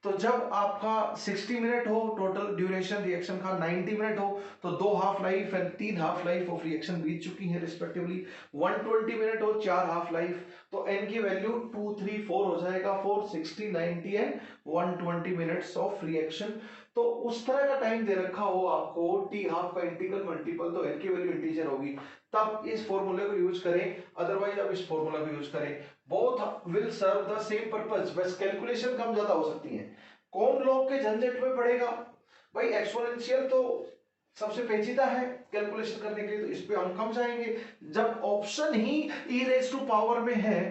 तो जब आपका 60 मिनट हो टोटल ड्यूरेशन रिएक्शन का, 90 मिनट हो, तो 2 half life and 3 half life of reaction बीत चुकी है रिस्पेक्टिवली। 120 मिनट हो, 4 हाफ लाइफ, तो n की वैल्यू 2 3 4 हो जाएगा, 4 60 90 एंड 120 मिनट्स ऑफ रिएक्शन। तो उस तरह का टाइम दे रखा हो आपको, टी हाफ का इंटीग्रल मल्टीपल, तो n की वैल्यू इंटीजर होगी, तब इस फॉर्मूले को यूज करें, अदरवाइज आप इस फॉर्मूला को यूज करें, both will serve the same purpose, बस कैलकुलेशन कम ज्यादा हो सकती है। कौन लॉग के झंझट में पड़ेगा भाई, एक्सपोनेंशियल तो सबसे पेचीदा है कैलकुलेशन करने के लिए, तो इस पे हम कम जाएंगे। जब ऑप्शन ही e रेज टू पावर में है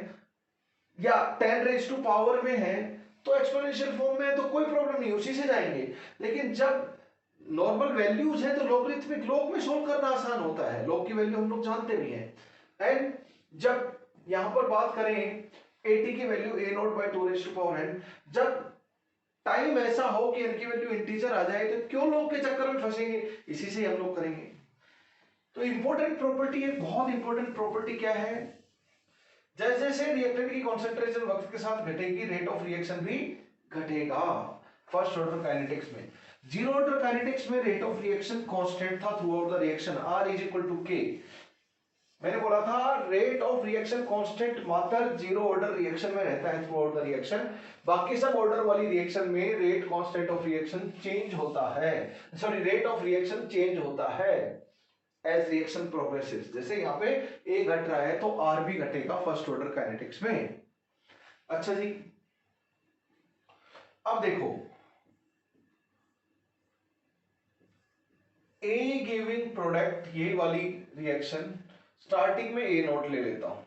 या 10 रेज टू पावर में है, तो एक्सपोनेंशियल फॉर्म में है तो कोई प्रॉब्लम नहीं, उसी से जाएंगे। लेकिन जब नॉर्मल वैल्यूज है तो लॉगरिथमिक लॉग में सोल्व करना आसान होता है, लॉग की वैल्यू हम लोग जानते भी हैं। एंड जब यहां पर बात करें at की value a naught by 2 raise to power n, जब टाइम ऐसा हो कि n की वैल्यू इंटीजर आ जाए, तो क्यों लॉग के चक्कर में फंसेंगे, इसी से हम लोग करेंगे। तो इंपॉर्टेंट प्रॉपर्टी, एक बहुत इंपॉर्टेंट प्रॉपर्टी क्या है, जैसे जैसे रिएक्टेंट की कॉन्सेंट्रेशन वक्त के साथ घटेगी, रेट ऑफ रिएक्शन भी घटेगा। फर्स्ट ऑर्डर काइनेटिक्स में, जीरो ऑर्डर काइनेटिक्स में रेट ऑफ रिएक्शन कांस्टेंट था throughout the reaction, R is equal to K। मैंने बोला था रेट ऑफ रिएक्शन कांस्टेंट मात्र जीरो ऑर्डर रिएक्शन में रहता है थ्रू आउट द रिएक्शन, बाकी सब ऑर्डर वाली रिएक्शन में rate constant of reaction change होता है, sorry rate of reaction change होता है एज रिएक्शन प्रोग्रेसेस। जैसे यहाँ पे A घट रहा है तो R भी घटेगा फर्स्ट ऑर्डर काइनेटिक्स में। अच्छा जी, अब देखो A गिविंग प्रोडक्ट, ये वाली रिएक्शन स्टार्टिंग में A नोट ले लेता हूं,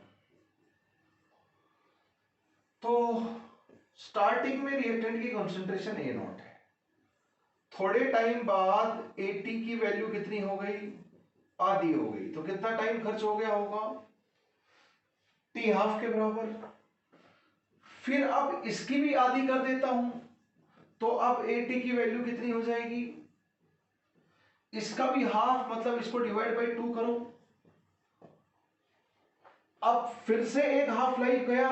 तो स्टार्टिंग में रिएक्टेंट की कंसंट्रेशन A नोट है, थोड़े टाइम बाद AT की वैल्यू कितनी हो गई, आधी हो गई, तो कितना टाइम खर्च हो गया होगा, टी हाफ के बराबर। फिर अब इसकी भी आधी कर देता हूं, तो अब AT की वैल्यू कितनी हो जाएगी, इसका भी हाफ, मतलब इसको डिवाइड बाई 2 करो। अब फिर से एक हाफ लाइफ गया,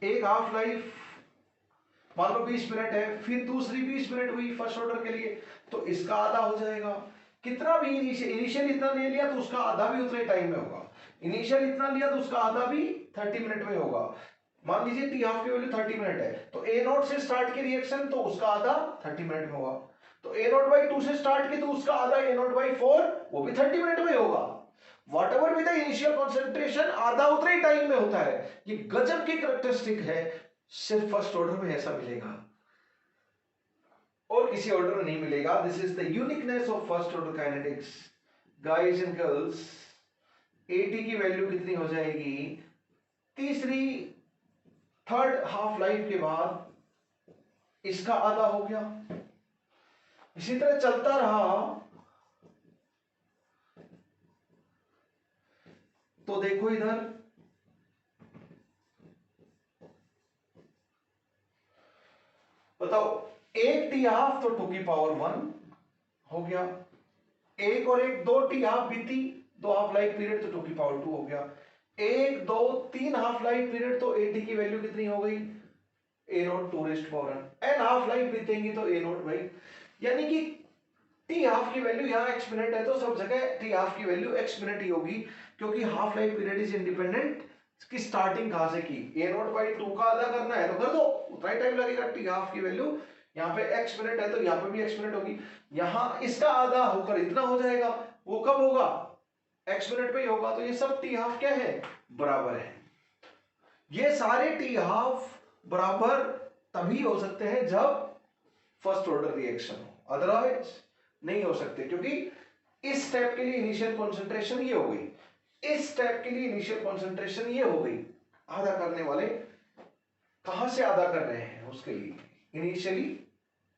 एक हाफ लाइफ मान लो 20 मिनट है, फिर दूसरी 20 मिनट हुई फर्स्ट ऑर्डर के लिए, तो इसका आधा हो जाएगा। कितना भी इनिशियल इतना ले लिया तो उसका आधा भी उतने टाइम में होगा, इनिशियल इतना लिया तो उसका आधा भी 30 मिनट में होगा। मान लीजिए टी हाफ की वैल्यू 30 मिनट है, तो ए नॉट से स्टार्ट की रिएक्शन तो उसका आधा 30 मिनट में होगा, तो ए नॉट बाई 2 से स्टार्ट की तो उसका आधा ए नॉट बाई 4 वो भी 30 मिनट में होगा। वॉट एवर भी द इनिशियल कॉन्सेंट्रेशन, आधा उतने टाइम में होता है। ये गजब की कैरेक्टरिस्टिक है, सिर्फ फर्स्ट ऑर्डर में ऐसा मिलेगा और किसी ऑर्डर में नहीं मिलेगा। This is the uniqueness of first order kinetics. Guys and girls, eighty की वैल्यू कितनी हो जाएगी, तीसरी थर्ड हाफ लाइफ के बाद इसका आधा हो गया, इसी तरह चलता रहा। तो देखो इधर बताओ, एक टी हाफ तो 2 की पावर 1 हो गया, एक और एक 2 टी हाफ बीती, 2 हाफ लाइफ पीरियड तो 2 की पावर 2 हो गया, 1 2 3 हाफ लाइफ पीरियड तो एटी की वैल्यू कितनी हो गई, A nought 2 raised power N half life बीतेंगी तो ए नॉट भाई, यानी कि टी हाफ की वैल्यू यहाँ x मिनट है तो सब जगह टी हाफ की वैल्यू x मिनट ही होगी, क्योंकि half life period is independent की स्टार्टिंग कहां से की, ए नॉट बाई 2 का आधा करना है तो कर दो, उतना ही टाइम लगेगा। टी हाफ की वैल्यू यहाँ पे x मिनट है तो यहाँ पे भी x मिनट होगी, यहाँ इसका आधा होकर इतना हो जाएगा, वो कब होगा, x मिनट पे ही होगा। तो ये सब टी हाफ क्या है, बराबर है। ये सारे टी हाफ बराबर तभी हो सकते हैं जब फर्स्ट ऑर्डर रिएक्शन हो, अदरवाइज नहीं हो सकते, क्योंकि इस स्टेप के लिए इनिशियल कॉन्सेंट्रेशन ये हो गई, इस स्टेप के लिए इनिशियल कॉन्सेंट्रेशन ये हो गई। आधा करने वाले कहां से आधा कर रहे हैं, उसके लिए इनिशियली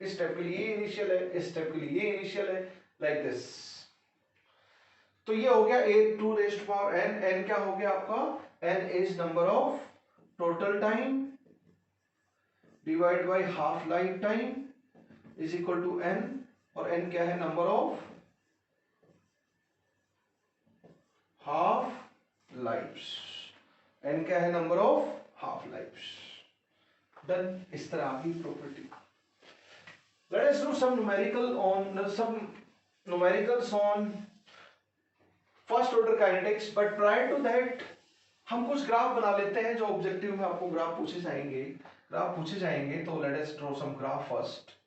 इस स्टेप के लिए इनिशियल है, इस स्टेप के लिए ये इनिशियल है, लाइक दिस। तो ये हो गया a two raised power n, n क्या हो गया आपका, n is number of total time divide by half life time is equal to n, और n क्या है, number of half lives, n क्या है, number of half lives. Done, इस तरह की property. Let us do some numericals on first order kinetics, but prior to that हम कुछ ग्राफ बना लेते हैं, जो ऑब्जेक्टिव में आपको ग्राफ पूछे जाएंगे। तो let us draw some graph first.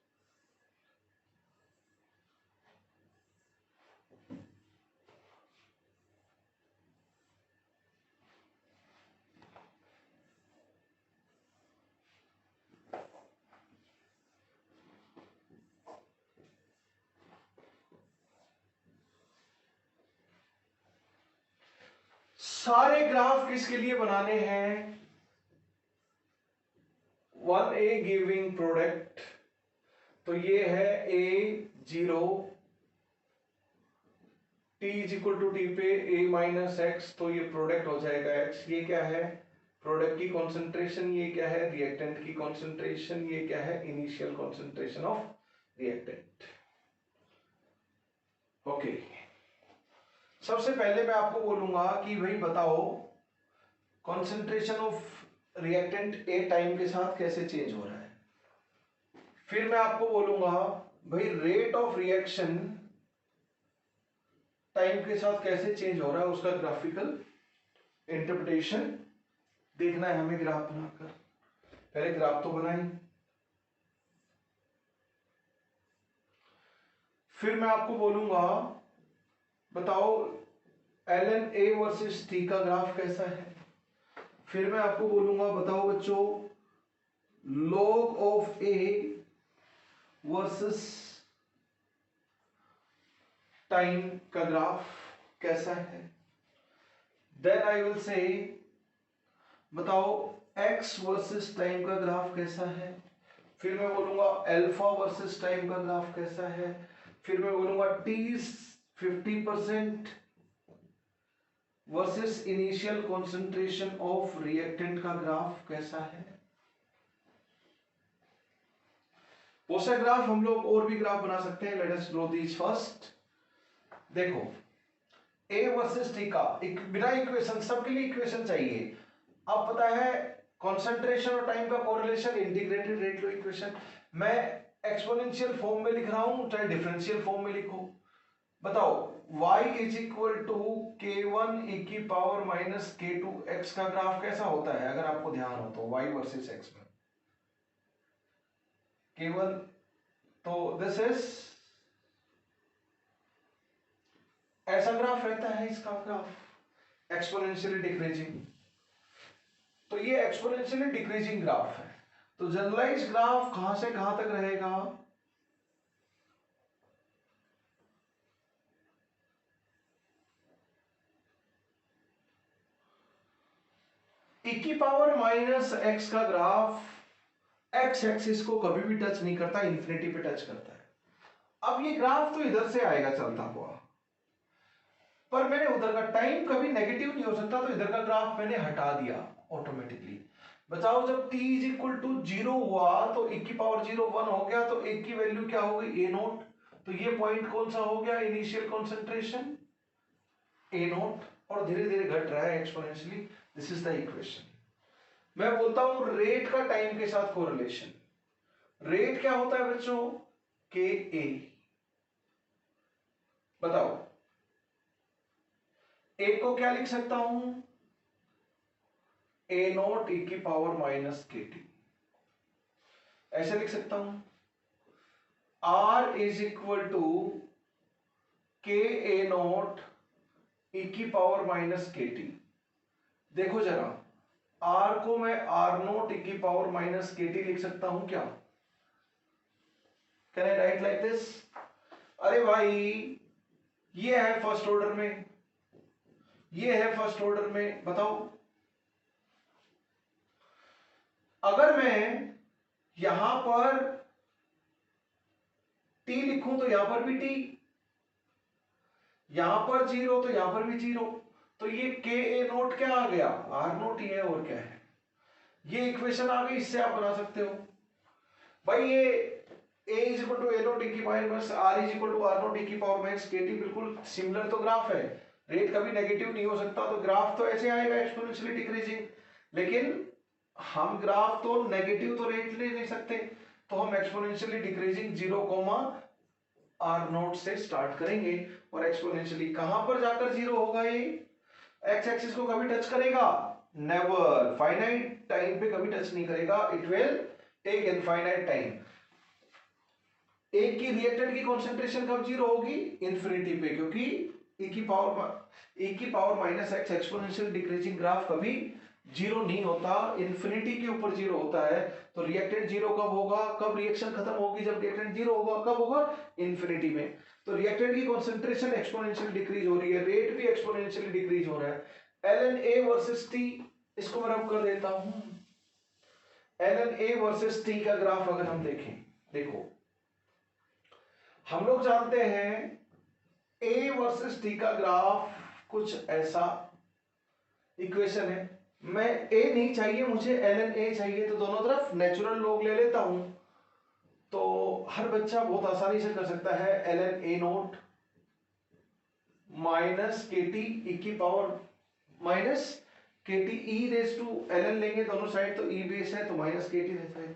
सारे ग्राफ किसके लिए बनाने हैं, 1a गिविंग प्रोडक्ट, तो ये है a0 t is equal to T पे a माइनस एक्स, तो ये प्रोडक्ट हो जाएगा x। ये क्या है, प्रोडक्ट की कॉन्सेंट्रेशन, ये क्या है, रिएक्टेंट की कॉन्सेंट्रेशन, ये क्या है, initial concentration of reactant. Okay, सबसे पहले मैं आपको बोलूंगा कि भाई बताओ concentration of reactant A time के साथ कैसे चेंज हो रहा है। फिर मैं आपको बोलूंगा भाई रेट ऑफ रिएक्शन टाइम के साथ कैसे चेंज हो रहा है, उसका ग्राफिकल इंटरप्रिटेशन देखना है हमें ग्राफ बनाकर। पहले ग्राफ तो बनाएं, फिर मैं आपको बोलूंगा बताओ ln a वर्सेस t का ग्राफ कैसा है। फिर मैं आपको बोलूंगा बताओ बच्चों log of a versus time का ग्राफ कैसा है। देन आई विल से बताओ x वर्सेस टाइम का ग्राफ कैसा है। फिर मैं बोलूंगा अल्फा वर्सेस टाइम का ग्राफ कैसा है। फिर मैं बोलूंगा t 50% versus initial concentration of reactant का ग्राफ कैसा है। वो से ग्राफ हम लोग और भी ग्राफ बना सकते हैं। Late us draw this first. देखो a वर्सेस t का बिना इक्वेशन, सबके लिए इक्वेशन चाहिए। अब पता है कॉन्सेंट्रेशन और टाइम का correlation, integrated rate law equation. मैं एक्सपोनेंशियल फॉर्म में लिख रहा हूं, चाहे डिफरेंशियल फॉर्म में लिखो। बताओ y is equal to k1 e की पावर माइनस k2 x का ग्राफ कैसा होता है, अगर आपको ध्यान हो तो y वर्सेस x में k1, तो दिस इज ऐसा ग्राफ रहता है, इसका ग्राफ एक्सपोनेंशियली डिक्रीजिंग। तो ये एक्सपोनेंशियली डिक्रीजिंग ग्राफ है। तो जनरलाइज ग्राफ कहां से कहां तक रहेगा, e की पावर माइनस x का ग्राफ x एक्सिस को कभी भी टच नहीं करता, इंफिनिटी पे टच करता है। अब ये ग्राफ तो इधर से आएगा चलता हुआ, पर मैंने उधर का टाइम कभी नेगेटिव नहीं हो सकता, तो इधर का ग्राफ मैंने हटा दिया ऑटोमेटिकली। बताओ जब t इज इक्वल टू 0 हुआ तो e की पावर 0 1 हो गया, तो एक की वैल्यू क्या हो गई, a नोट। तो ये पॉइंट कौन सा हो गया, इनिशियल कॉन्सेंट्रेशन a नोट, और धीरे धीरे घट रहा है exponentially. This is the equation. मैं बोलता हूं रेट का टाइम के साथ कोरिलेशन। रेट क्या होता है बच्चों, के ए। बताओ ए को क्या लिख सकता हूं, ए नोट e की पावर माइनस के टी, ऐसे लिख सकता हूं। R is equal to K A naught e की पावर माइनस के टी। देखो जरा, R को मैं R नोट e की पावर माइनस के टी लिख सकता हूं क्या, can I right like this? अरे भाई ये है फर्स्ट ऑर्डर में, ये है फर्स्ट ऑर्डर में, बताओ अगर मैं यहां पर टी लिखूं तो यहां पर भी टी, यहां पर जीरो तो यहां पर भी जीरो, तो ये के ए नोट क्या आ गया? आर नोट ही है, और क्या है? ये इक्वेशन आ गई, इससे आप बना सकते हो भाई ये a is equal to A naught e की power minus r is equal to r naught e की पावर माइनस kt, बिल्कुल सिमिलर तो ग्राफ है, रेट कभी नेगेटिव नहीं हो सकता, तो ग्राफ तो ऐसे आएगा एक्सपोनेंशियली डिक्रीजिंग, लेकिन हम ग्राफ तो नेगेटिव तो रेट ले नहीं सकते, तो हम एक्सपोनेंशियली डिक्रीजिंग 0, r नोट से स्टार्ट करेंगे और एक्सपोनेंशियली कहां पर जाकर जीरो होगा? ये एक्स एक्सिस को कभी टच करेगा? नेवर, फाइनाइट टाइम पे कभी टच नहीं करेगा, it will take infinite time. एक की रिएक्टेंट की कॉन्सेंट्रेशन कब जीरो होगी? इंफिनिटी पे, क्योंकि e की power minus x exponential decreasing graph कभी जीरो नहीं होता, इंफिनिटी के ऊपर जीरो होता है। तो रिएक्टेंट जीरो कब होगा? कब रिएक्शन खत्म होगी? जब रिएक्टेंट जीरो होगा। कब होगा? इंफिनिटी में। तो रिएक्टेंट की कॉन्सेंट्रेशन एक्सपोनेंशियल डिक्रीज हो रही है, रेट भी एक्सपोनेंशियली डिक्रीज हो रहा है। ln a वर्सेस t, इसको मैं रब कर देता हूं। ln a वर्सेस t का ग्राफ अगर हम देखें, देखो हम लोग जानते हैं a वर्सेस t का ग्राफ कुछ ऐसा इक्वेशन है। मैं a नहीं चाहिए, मुझे ln a चाहिए, तो दोनों तरफ नेचुरल लॉग ले लेता हूं, तो हर बच्चा बहुत आसानी से कर सकता है। ln a naught minus K T E की power minus K T E raise to ln लेंगे दोनों साइड, तो e बेस है तो माइनस के टी रहता है।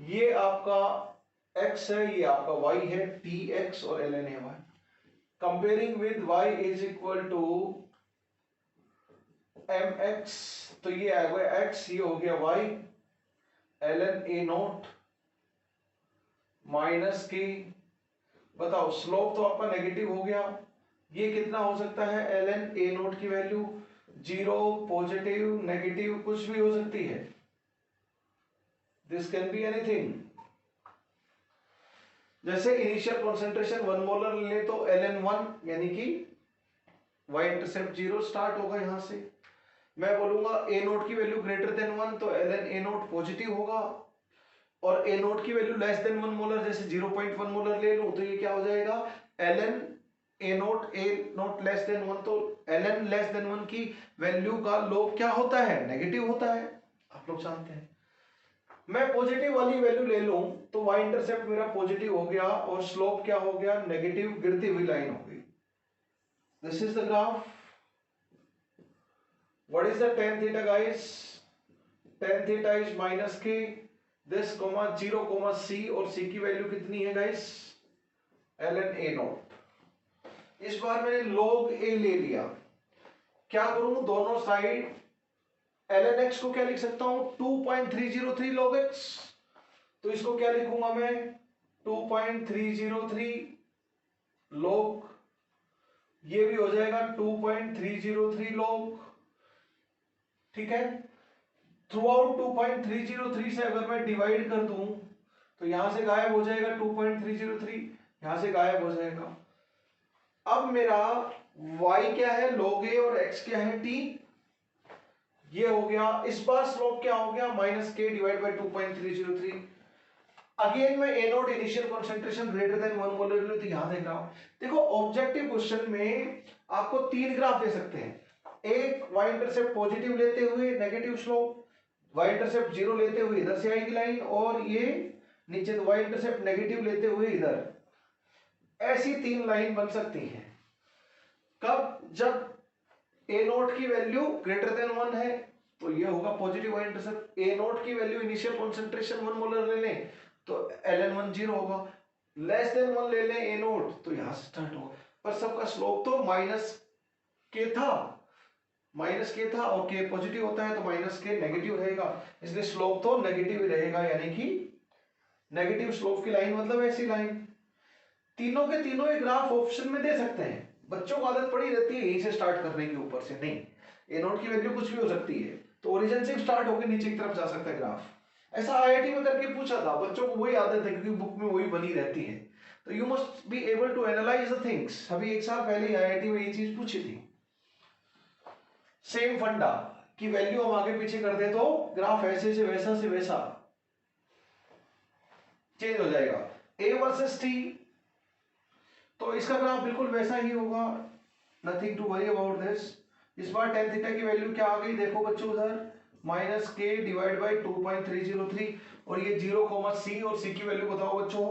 ये आपका x है, ये आपका y है, tx और ln a y। Comparing with y is equal to mx, तो ये आ गया x, ये हो गया y, ln a naught minus के, बताओ स्लोप तो आपका नेगेटिव हो गया, ये कितना हो सकता है? ln a नोट की वैल्यू जीरो, पॉजिटिव, नेगेटिव, कुछ भी हो सकती है, दिस कैन बी एनीथिंग। जैसे इनिशियल कॉन्सेंट्रेशन 1 मोलर ले तो ln 1 यानी कि y इंटरसेप्ट जीरो स्टार्ट होगा यहां से। मैं बोलूंगा a नोट की वैल्यू ग्रेटर देन 1 तो ln a नोट पॉजिटिव होगा, और a नोट की वैल्यू लेस देन 1 मोलर, जैसे 0.1 मोलर ले लूं तो ये क्या हो जाएगा? ln a note less than 1, तो ln लेस देन 1 की वैल्यू का लोग क्या होता है? नेगेटिव होता है, आप लोग जानते हैं। मैं पॉजिटिव वाली वैल्यू ले लूं तो y इंटरसेप्ट मेरा पॉजिटिव हो गया और स्लोप क्या हो गया? नेगेटिव, गिरती हुई लाइन हो गई। This is the graph. What is the tan theta guys? tan theta is minus के दिस कोमा 0 कोमा c, और c की वैल्यू कितनी है गाइस? ln a note. इस बार मैंने log a ले लिया, क्या करूं? दोनों साइड ln x को क्या लिख सकता हूं? 2.303 log x, तो इसको क्या लिखूंगा मैं? 2.303 log, ये भी हो जाएगा 2.303 log, ठीक है। थ्रू आउट 2.303 से अगर मैं डिवाइड कर दूं तो यहां से गायब हो जाएगा 2.303, यहां से गायब हो जाएगा। अब मेरा y क्या है? log a, और x क्या है? t। ये हो गया, इस बार स्लोप क्या हो गया? माइनस के डिवाइड बाय 2.303। अगेन मैं a note initial concentration greater than 1 molar ले, तो यहां देख रहा हूं। देखो ऑब्जेक्टिव क्वेश्चन में आपको तीन ग्राफ दे सकते हैं, एक y इंटरसेप्ट पॉजिटिव लेते हुए negative slope, y intercept zero लेते हुए इधर से आएगी लाइन, और ये नीचे तो y इंटरसेप्ट नेगेटिव लेते हुए इधर, ऐसी तीन लाइन बन सकती है। कब? जब a नोट की वैल्यू ग्रेटर देन 1 है तो ये होगा positive y intercept, a note की वैल्यू इनिशियल कंसंट्रेशन 1 मोलर ले लें तो ln 1 जीरो होगा, लेस देन 1 ले लें a नोट तो यहां से स्टार्ट होगा, पर सबका स्लोप तो माइनस के था, माइनस के था, और के पॉजिटिव होता है तो माइनस के नेगेटिव रहेगा, इसलिए स्लोप तो नेगेटिव ही रहेगा, यानी कि नेगेटिव स्लोप की लाइन मतलब ऐसी लाइन। तीनों के तीनों एक ग्राफ ऑप्शन में दे सकते हैं, बच्चों को आदत पड़ी रहती है यहीं से स्टार्ट करने की, ऊपर से नहीं। ए नोट की वैल्यू कुछ भी हो सकती है, तो ओरिजिन से स्टार्ट होकर नीचे की तरफ जा सकता है ग्राफ। ऐसा आईआईटी में करके पूछा था, बच्चों को वही आदत है क्योंकि बुक में वही बनी रहती है। तो you must be able to analyse the things. अभी एक साल पहले आईआईटी में ये चीज पूछी थी। सेम फंडा की वैल्यू हम आगे पीछे कर दे तो ग्राफ ऐसे से वैसा चेंज हो जाएगा। ए वर्सेस टी, तो इसका ग्राफ बिल्कुल वैसा ही होगा, nothing to worry about this. इस बार टेन थीटा की वैल्यू क्या आ गई देखो बच्चों उधर, माइनस के डिवाइड बाई 2.303, और ये 0, सी, और सी की वैल्यू बताओ बच्चों,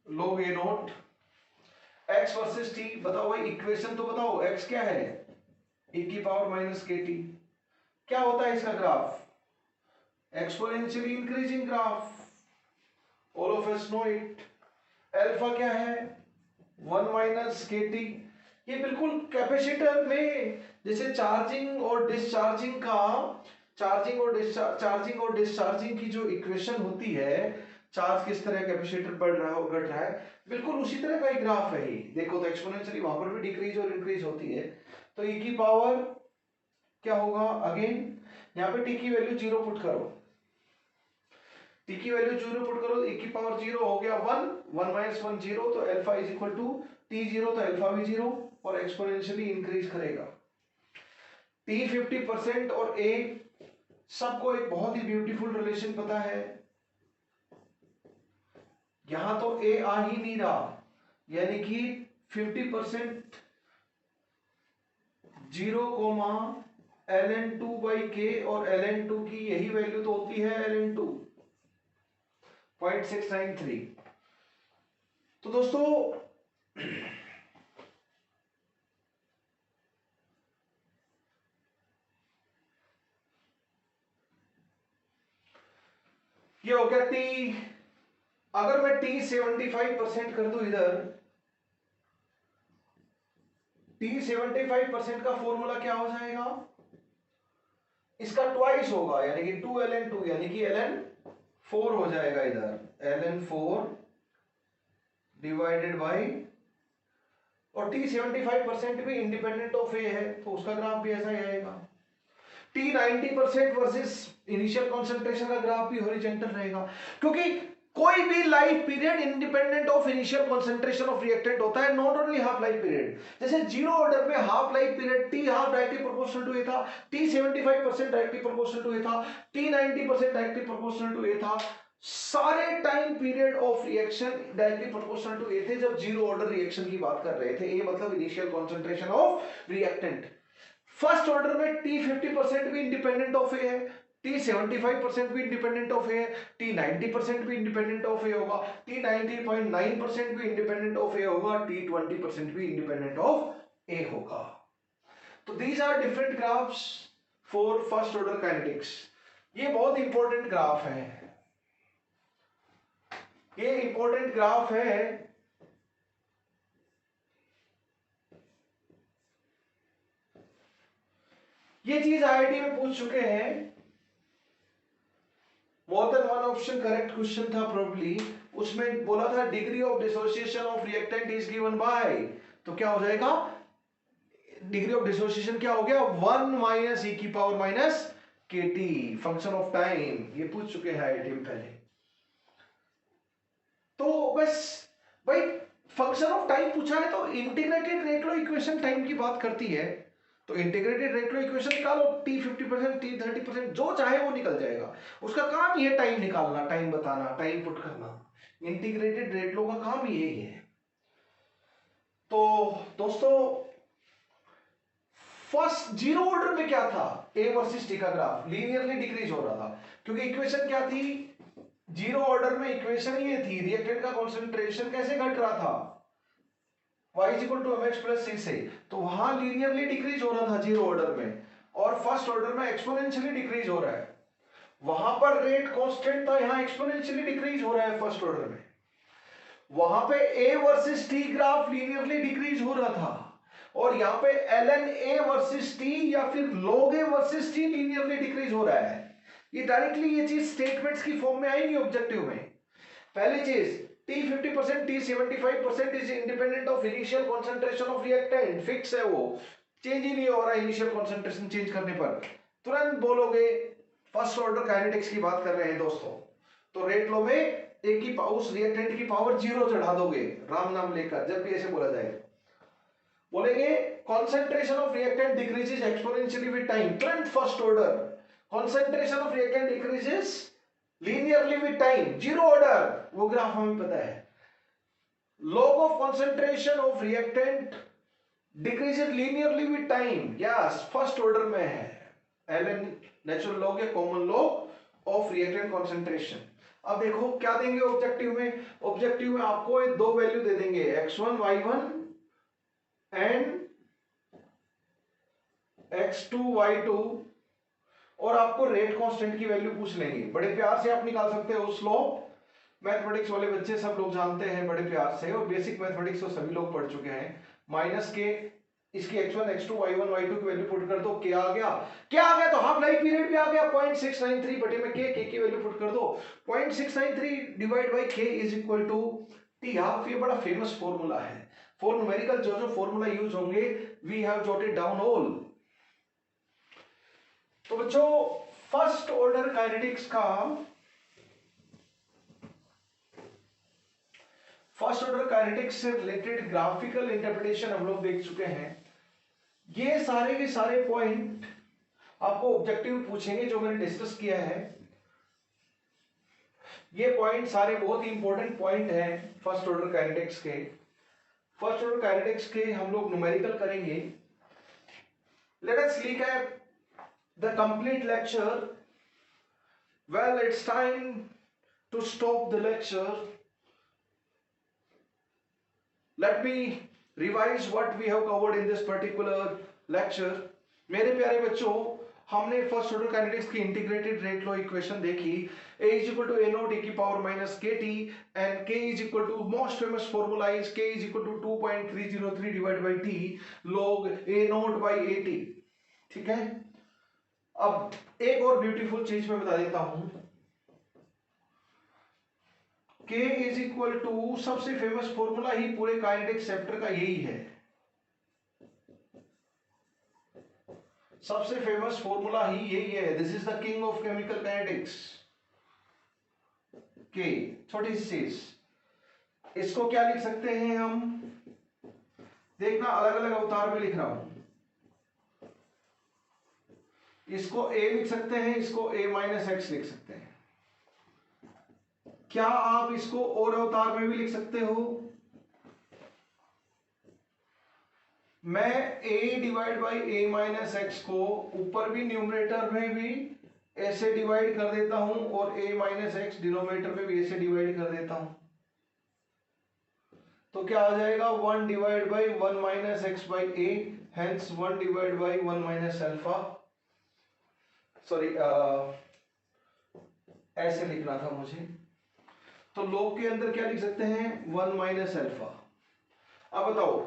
लोग ए नोट। एक्स वर्सेस टी बताओ भाई, इक्वेशन तो बताओ, एक्स क्या है, e की पावर माइनस के टी। क्या होता है इसका graph, exponentially increasing graph, all of us know it. Alpha क्या है, 1 माइनस के टी। ये बिल्कुल कैपेसिटर में जैसे चार्जिंग और डिस्चार्जिंग का, चार्जिंग और डिस्चार्जिंग की जो इक्वेशन होती है, चार्ज किस तरह कैपेसिटर बढ़ रहा है और घट रहा है, बिल्कुल उसी तरह का ही ग्राफ है। देखो तो एक्सपोनेंशियली वहां पर भी डिक्रीज और इंक्रीज होती है। तो e की पावर क्या होगा, अगेन यहाँ पे t की वैल्यू 0 पुट करो, t की वैल्यू 0 पुट करो, e की पावर 0 हो गया 1, 1 माइनस 1 0, तो alpha is equal to t 0, तो अल्फा भी 0 और एक्सपोनेंशियली इंक्रीज करेगा। t 50% और a, सबको एक बहुत ही ब्यूटीफुल रिलेशन पता है। यहां तो a आ ही नहीं रहा, यानी कि 50% 0, ln2 बाई के, और ln2 की यही वैल्यू तो होती है ln2 0.693। तो दोस्तों ये हो गया t। अगर मैं t 75% कर दूं इधर, t 75% का फॉर्मूला क्या हो जाएगा, इसका ट्वाइस होगा, यानी कि 2 ln2, यानी कि ln4 हो जाएगा इधर, ln4 डिवाइडेड बाई, और t 75% भी इंडिपेंडेंट ऑफ ए है, तो उसका ग्राफ भी ऐसा ही आएगा। t 90% वर्सेस इनिशियल कॉन्सेंट्रेशन का ग्राफ भी हॉरिजॉन्टल रहेगा, क्योंकि कोई भी life period independent of initial concentration of reactant होता है, not only half life period. जैसे जीरो ऑर्डर में half life period t half directly proportional to A था, t 75% directly proportional to A था, t 90% directly proportional to A था, सारे time period of reaction directly proportional to A थे जब zero order reaction की बात कर रहे थे। ए मतलब initial concentration of reactant. First order में t 50% भी इंडिपेंडेंट ऑफ ए है, t 75% भी इंडिपेंडेंट ऑफ ए है, t 90% भी इंडिपेंडेंट ऑफ ए होगा, t 90.9% भी इंडिपेंडेंट ऑफ ए होगा, t 20% भी इंडिपेंडेंट ऑफ ए होगा। तो these are different graphs for first order kinetics. ये बहुत इंपॉर्टेंट ग्राफ है, ये इंपॉर्टेंट ग्राफ है। ये चीज आईआईटी में पूछ चुके हैं, more than one option correct question था प्रोबेबली, उसमें बोला था degree of dissociation of reactant is given by, तो क्या हो जाएगा, डिग्री ऑफ डिसोसिएशन क्या हो गया, 1 माइनस e की power minus K T, function of time. ये पूछ चुके हैं आईआईटी में पहले। तो बस भाई फंक्शन ऑफ टाइम पूछा है तो integrated rate law equation time की बात करती है, तो इंटीग्रेटेड रेट लो इक्वेशन निकालो, t 50% t 30% जो चाहे वो निकल जाएगा, उसका काम ही है टाइम निकालना, टाइम बताना, टाइम पुट करना। इंटीग्रेटेड रेट लो का काम ही यही है। तो दोस्तों फर्स्ट जीरो ऑर्डर में क्या था, ए वर्सेस टी का ग्राफ लीनियरली डिक्रीज हो रहा था, क्योंकि इक्वेशन क्या थी, जीरो ऑर्डर में इक्वेशन ये थी, रिएक्टेंट का कॉन्सेंट्रेशन कैसे घट रहा था, y is equal to mx plus c से, तो वहां लीनियरली डिक्रीज हो रहा था जीरो ऑर्डर में, और फर्स्ट ऑर्डर में एक्सपोनेंशियली डिक्रीज हो रहा है। वहां पर रेट कांस्टेंट था, यहां एक्सपोनेंशियली डिक्रीज हो रहा है फर्स्ट ऑर्डर में। वहां पे a versus t graph linearly decrease हो रहा था, और यहां पे ln a वर्सेस t या फिर log a versus t linearly decrease हो रहा है। ये डायरेक्टली ये चीज स्टेटमेंट्स की फॉर्म में आएंगी ऑब्जेक्टिव में। पहली चीज, t 50% t 75% is independent of initial concentration of reactant, fix है वो, चेंज ही नहीं हो रहा इनिशियल कंसंट्रेशन चेंज करने पर। तुरंत बोलोगे फर्स्ट ऑर्डर काइनेटिक्स की बात कर रहे हैं दोस्तों, तो रेट लो में एक की उस रिएक्टेंट की पावर 0 चढ़ा दोगे राम नाम लेकर, जब भी ऐसे बोला जाए बोलेंगे concentration of reactant decreases exponentially with time, current first order concentration of reactant decreases linearly with time, zero order, वो ग्राफ हमें पता है। log of concentration of reactant decreases linearly with time, yes first order में है, ln natural log या common log of reactant concentration. अब देखो क्या देंगे ऑब्जेक्टिव में, ऑब्जेक्टिव में आपको दो वैल्यू दे देंगे x1 y1 and x2 y2 और आपको रेट कांस्टेंट की वैल्यू पूछ लेंगे। बड़े प्यार से आप निकाल सकते हो स्लोप, मैथमेटिक्स वाले बच्चे सब लोग जानते हैं बड़े प्यार से, और बेसिक मैथमेटिक्स तो सभी लोग पढ़ चुके हैं। माइनस के इसकी x1 x2 y1 y2 की वैल्यू पुट कर दो, क्या आ गया, क्या आ गया, तो हाफ लाइफ पीरियड भी आ गया 0.693 बटे में k की वैल्यू पुट कर दो, 0.693 divide by k is equal to t half. ये बड़ा फेमस फॉर्मूला है फॉर न्यूमेरिकल, जो जो फॉर्मूला यूज होंगे we have jotted down all. तो बच्चों फर्स्ट ऑर्डर काइनेटिक्स का फर्स्ट ऑर्डर काइनेटिक्स से रिलेटेड ग्राफिकल इंटरप्रिटेशन हम लोग देख चुके हैं। ये सारे के सारे पॉइंट आपको ऑब्जेक्टिव पूछेंगे जो मैंने डिस्कस किया है। ये पॉइंट सारे बहुत ही इंपॉर्टेंट पॉइंट हैं फर्स्ट ऑर्डर काइनेटिक्स के। फर्स्ट ऑर्डर काइनेटिक्स के हम लोग न्यूमेरिकल करेंगे। Let us recap the complete lecture. Well it's time to stop the lecture. Let me revise what we have covered in this particular lecture. मेरे प्यारे बच्चों, हमने first order kinetics की integrated rate law equation देखी, a is equal to a naught e की power minus kt and k is equal to most famous formula is k is equal to 2.303 divided by t log a naught by at। ठीक है, अब एक और beautiful चीज मैं बता देता हूं, K इज इक्वल टू सबसे फेमस फॉर्मूला ही पूरे काइनेटिक्स चैप्टर का यही है, सबसे फेमस फॉर्मूला ही यही है। This is the king of chemical kinetics. K छोटी सी चीज, इसको क्या लिख सकते हैं हम, देखना अलग अलग अवतार में लिख रहा हूं। इसको A लिख सकते हैं, इसको a माइनस एक्स लिख सकते हैं। क्या आप इसको और अवतार में भी लिख सकते हो, मैं a divide by a minus x को ऊपर भी न्यूमरेटर में भी ऐसे डिवाइड कर देता हूं और a माइनस एक्स डिनोमिनेटर में भी ऐसे डिवाइड कर देता हूं, तो क्या आ जाएगा 1 divide by 1 minus x by a, hence 1 divide by 1 minus alpha, sorry ऐसे लिखना था मुझे, तो लॉग के अंदर क्या लिख सकते हैं 1 माइनस अल्फा। अब बताओ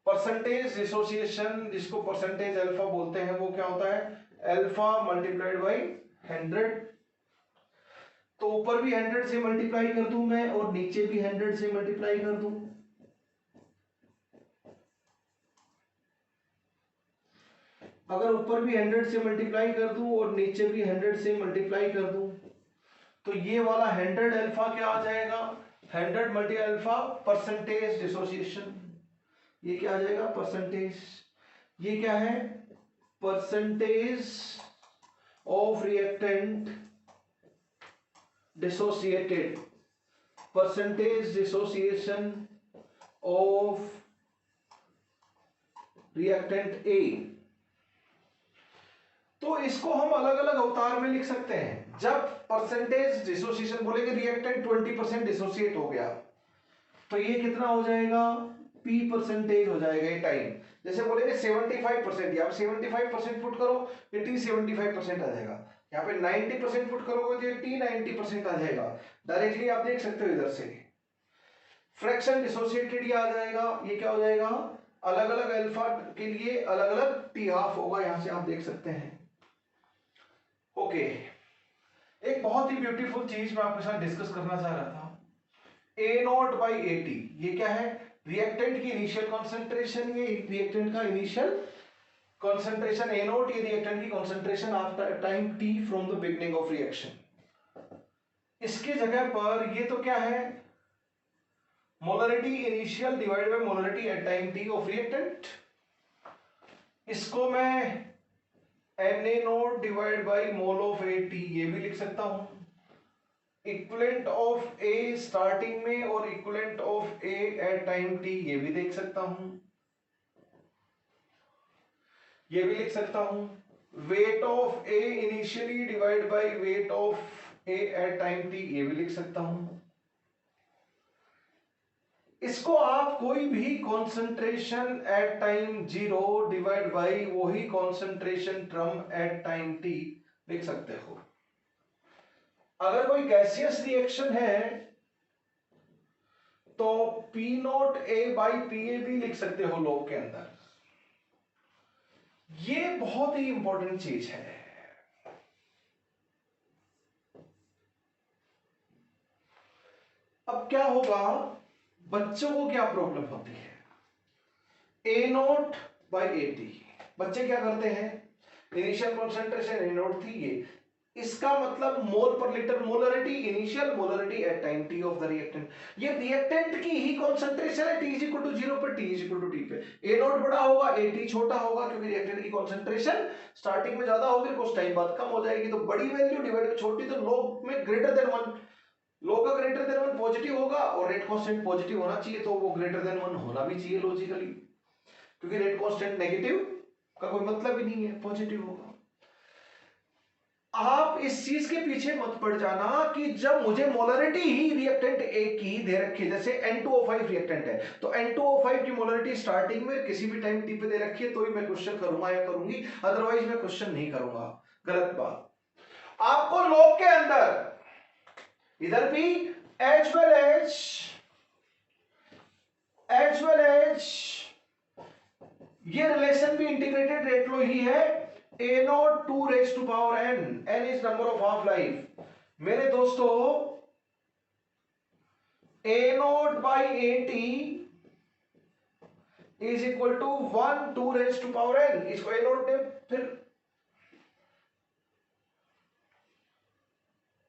परसेंटेज डिसोसिएशन जिसको परसेंटेज अल्फा बोलते हैं वो क्या होता है, अल्फा मल्टीप्लाइड बाई 100। तो ऊपर भी 100 से मल्टीप्लाई कर दूं मैं और नीचे भी 100 से मल्टीप्लाई कर दूं, अगर ऊपर भी 100 से मल्टीप्लाई कर दूं और नीचे भी 100 से मल्टीप्लाई कर दूं, तो ये वाला 100 अल्फा क्या आ जाएगा, 100 मल्टी अल्फा परसेंटेज डिसोसिएशन, ये क्या आ जाएगा परसेंटेज, ये क्या है percentage of reactant dissociated, percentage dissociation of reactant ए। तो इसको हम अलग अलग अवतार में लिख सकते हैं। जब परसेंटेज डिसोसिएशन बोलेंगे रिएक्टेंट 20% डिसोसिएट हो गया, तो ये कितना हो जाएगा P परसेंटेज हो जाएगा ये टाइम। जैसे बोलेंगे 75%, यहाँ पे 75% पुट करो ये T 75% आ जाएगा, यहाँ पे 90% पुट करोगे तो ये T 90% आ जाएगा। डायरेक्टली आप देख सकते हो इधर से फ्रैक्शन डिसोसिएटेड ये आ जाएगा, ये क्या हो जाएगा अलग अलग अल्फा के लिए अलग अलग T हाफ होगा, यहाँ से आप देख सकते हैं। ओके, एक बहुत ही ब्यूटीफुल चीज मैं आपके साथ डिस्कस करना चाह रहा था, A नॉट बाई AT, ये क्या है रिएक्टेंट की इनिशियल कॉन्सेंट्रेशन, ये रिएक्टेंट का इनिशियल कॉन्सेंट्रेशन ए नोट, ये रिएक्टेंट की concentration after time T from the beginning of reaction. इसकी जगह पर ये तो क्या है, molarity initial divide by molarity at time T of reactant. इसको मैं Na naught divide by mole of A T ये भी लिख सकता हूं। इक्विवेलेंट ऑफ ए स्टार्टिंग में और equivalent of A at time T ये भी देख सकता हूं, ये भी लिख सकता हूं। Weight of A initially divide by weight of A at time T ये भी लिख सकता हूं। इसको आप कोई भी concentration at time 0 divide by वही concentration term at time T लिख सकते हो। अगर कोई गैसियस रिएक्शन है तो P nought A by P A भी लिख सकते हो लॉग के अंदर। ये बहुत ही इंपॉर्टेंट चीज है। अब क्या होगा, बच्चों को क्या प्रॉब्लम होती है, ए नोट बाई ए टी। बच्चे क्या करते हैं, इनिशियल कॉन्सेंट्रेशन ए नोट थी ये, इसका मतलब मोल पर litre molarity, initial molarity at time T of the reactant. ये रिएक्टेंट की ही कॉन्सेंट्रेशन है, टी इज इक्वल टू 0 पे, T is equal to T पे। ए नोट बड़ा होगा, ए टी छोटा होगा, क्योंकि रिएक्टेंट की कॉन्सेंट्रेशन स्टार्टिंग में ज्यादा होगी, कुछ टाइम बाद कम हो जाएगी। तो बड़ी वैल्यू डिवाइड बाय छोटी, तो लॉग में ग्रेटर देन 1, लॉग का ग्रेटर देन 1 पॉजिटिव होगा और रेट कांस्टेंट पॉजिटिव होना चाहिए, तो वो ग्रेटर देन 1 होना भी चाहिए लॉजिकली, क्योंकि रेट कांस्टेंट नेगेटिव का कोई मतलब ही नहीं है, पॉजिटिव होगा। आप इस चीज के पीछे मत पड़ जाना कि जब मुझे मोलरिटी ही रिएक्टेंट ए की दे रखी है, जैसे N2O5 रिएक्टेंट है, तो N2O5 की मोलरिटी स्टार्टिंग में किसी भी टाइम टी पे दे रखी है, तो ही मैं क्वेश्चन करूंगा या करूंगी, अदरवाइज मैं क्वेश्चन नहीं करूंगा। गलत बात। आपको लॉग के अंदर इधर भी एज वेल एज ये रिलेशन भी इंटीग्रेटेड रेट लो ही है, A nought 2 raise to power N, N is number of half life. मेरे दोस्तों A nought by A T is equal to 1 2 raise to power N. इसको A nought ने फिर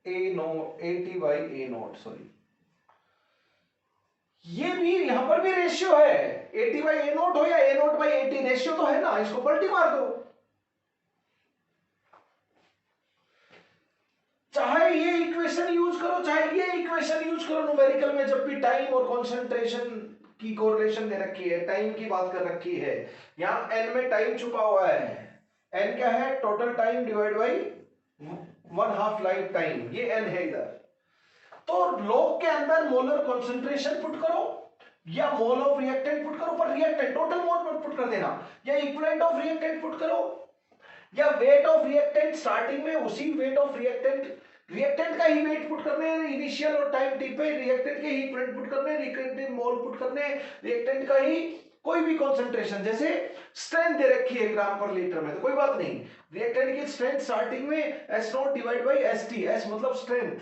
A nought A T by A nought, sorry ये भी यहां पर भी रेशियो है, A T by A nought हो या A nought by A T, ratio तो है ना, इसको पलटी मार दो। चाहे ये इक्वेशन यूज करो चाहे ये इक्वेशन यूज करो, न्यूमेरिकल में जब भी टाइम और कंसंट्रेशन की कोरिलेशन दे रखी है, टाइम की बात कर रखी है, यहां एन में टाइम छुपा हुआ है। एन क्या है, total time divide by 1/2 life time, ये एन है इधर। तो लॉग के अंदर मोलर कंसंट्रेशन पुट करो या मोल ऑफ रिएक्टेंट पुट करो, पर रिएक्टेंट टोटल मोल पुट कर देना, या इक्विवेलेंट ऑफ रिएक्टेंट पुट करो, या वेट ऑफ रिएक्टेंट स्टार्टिंग में उसी वेट ऑफ रिएक्टेंट का ही वेट पुट करने हैं इनिशियल और टाइम टी पे, रिएक्टेंट के ही इक्विवेलेंट पुट करने हैं, रिएक्टेंट मोल पुट करने हैं, रिएक्टेंट का ही कोई भी कॉन्सेंट्रेशन, जैसे स्ट्रेंथ दे रखी है ग्राम पर लीटर में तो कोई बात नहीं, रिएक्टेंट की स्ट्रेंथ स्टार्टिंग में S not divide by S T, S मतलब स्ट्रेंथ,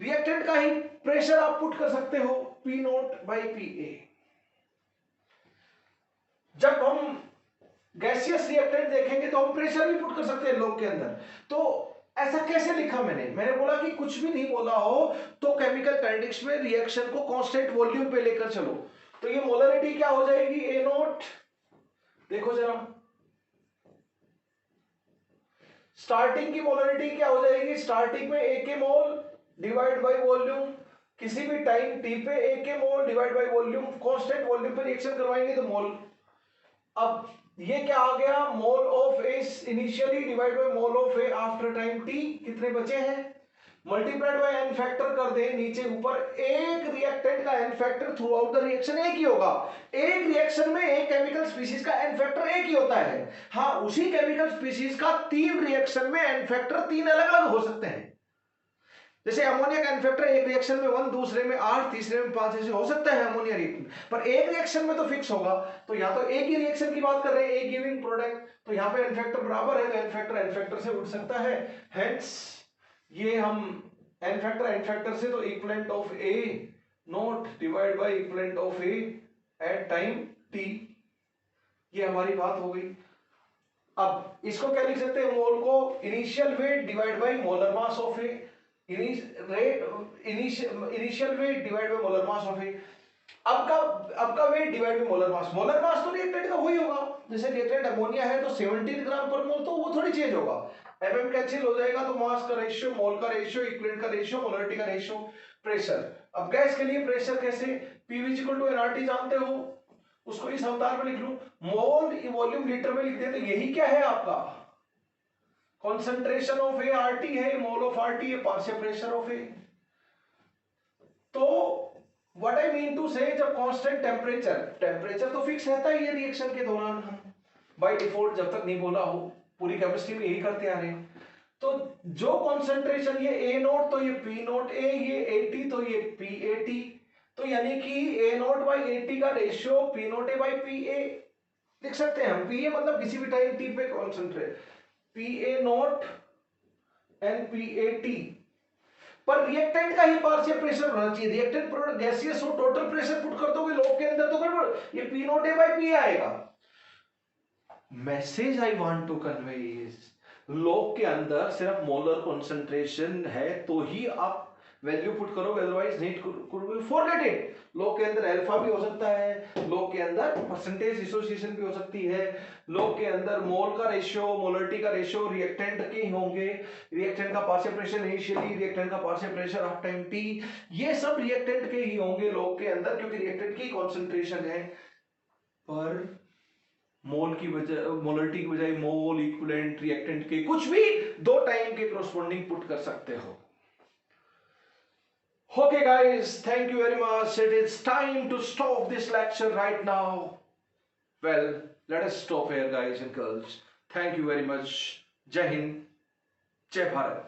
रिएक्टेंट का ही प्रेशर आप पुट कर सकते हो पी नॉट बाई पी ए। जब हम गैसियस रिएक्टेंट देखेंगे तो हम प्रेशर भी पुट कर सकते हैं लॉग के अंदर। तो ऐसा कैसे लिखा मैंने बोला कि कुछ भी नहीं बोला हो तो केमिकल काइनेटिक्स में रिएक्शन को कांस्टेंट वॉल्यूम पे लेकर चलो, तो ये मोलरिटी क्या हो जाएगी, ए नॉट, देखो जरा स्टार्टिंग की मोलरिटी क्या हो जाएगी, स्टार्टिंग में ए के मोल डिवाइड बाय वॉल्यूम, किसी भी टाइम टी पे ए के मोल divide by volume, constant volume पे रिएक्शन करवाएंगे तो मोल। अब ये क्या आ गया, मोल of A initially divide by mole of A after time T, कितने बचे हैं, मल्टीप्लाइड बाय एन फैक्टर कर दे नीचे ऊपर, एक रिएक्टेंट का N factor throughout the reaction एक ही होगा, एक रिएक्शन में एक केमिकल स्पीशीज का एन फैक्टर एक ही होता है। हाँ, उसी केमिकल स्पीशीज का 3 रिएक्शन में एन फैक्टर 3 अलग अलग हो सकते हैं, जैसे अमोनिया का एन फैक्टर एक रिएक्शन में 1, दूसरे में 8, तीसरे में 5, ऐसे हो सकता है अमोनिया रिएक्शन, पर एक रिएक्शन में तो फिक्स होगा। तो या तो एक ही रिएक्शन की बात कर रहे हैं, एक गिविंग प्रोडक्ट, तो यहाँ पे एन फैक्टर बराबर है तो एन फैक्टर से उठ सकता है, हेंस ये हम एन फैक्टर से तो equivalent of A naught divide by equivalent of A at time T, ये हमारी बात हो गई। अब इसको क्या लिख सकते हैं, मोल को initial weight divide by molar mass of A, initial weight divide by molar mass of A. अब का weight divide by molar mass तो रिएक्टेंट का वही होगा, जैसे रिएक्टेंट अमोनिया है तो 17 ग्राम पर मोल, तो वो थोड़ी चेंज होगा, एमएम कैंसिल हो जाएगा तो मास का रेशियो, मोल का रेशियो, इक्विवेलेंट का रेशियो, मोलरिटी का रेशियो। प्रेशर, अब गैस के लिए प्रेशर कैसे, पीवी इक्वल टू एनआरटी जानते हो, उसको इस अवतार में लिख लूं, मोल वॉल्यूम लीटर में लिख दे, तो यही क्या है आपका कॉन्सेंट्रेशन ऑफ ए, आरटी है, मोल ऑफ आरटी है, पार्शियल प्रेशर ऑफ ए। तो व्हाट आई मीन टू से, जब कांस्टेंट टेम्परेचर तो फिक्स रहता ही है रिएक्शन के दौरान, हम बाय डिफॉल्ट जब तक नहीं बोला हो पूरी केमिस्ट्री में यही करते आ रहे हैं। तो जो कॉन्सेंट्रेशन ये ए नोट तो ये पी नोट ए, ये 80 तो ये पी 80, तो यानी कि ए नोट बाई 80 का ratio P nought A by P A लिख सकते हैं हम। पी ए मतलब किसी भी टाइम टी पे concentrate, P A nought and P A T, पर रिएक्टेंट का ही पार्शियल प्रेशर होना चाहिए, रिएक्टेंट प्रोडक्ट गैसियस हो, टोटल प्रेशर पुट कर दोगे लोग के अंदर तो गड़बड़, ये P nought A by P आएगा। Message I want to convey is, log के अंदर सिर्फ मोलर कंसंट्रेशन है तो ही आप वैल्यू पुट करोगे, अदरवाइज नहीं करोगे, फॉरगेट इट। लॉग के अंदर अल्फा भी हो सकता है, लॉग के अंदर परसेंटेज एसोसिएशन भी हो सकती है, लॉग के अंदर मोल का रेशियो, मोलरिटी का रेशियो रिएक्टेंट के ही होंगे, रिएक्टेंट का पार्शियल प्रेशर इनिशियली, रिएक्टेंट का partial pressure after time T, ये सब रिएक्टेंट के ही होंगे लॉग के अंदर, क्योंकि रिएक्टेंट की कॉन्सेंट्रेशन है। पर मोल की बजाय, मोलरिटी की बजाय मोल, इक्विवेलेंट, रिएक्टेंट के कुछ भी दो टाइम के कॉरस्पॉन्डिंग पुट कर सकते हो। Okay guys, thank you very much. It is time to stop this lecture right now. Well, let us stop here guys and girls. Thank you very much. Jai Hind, Jai Bharat.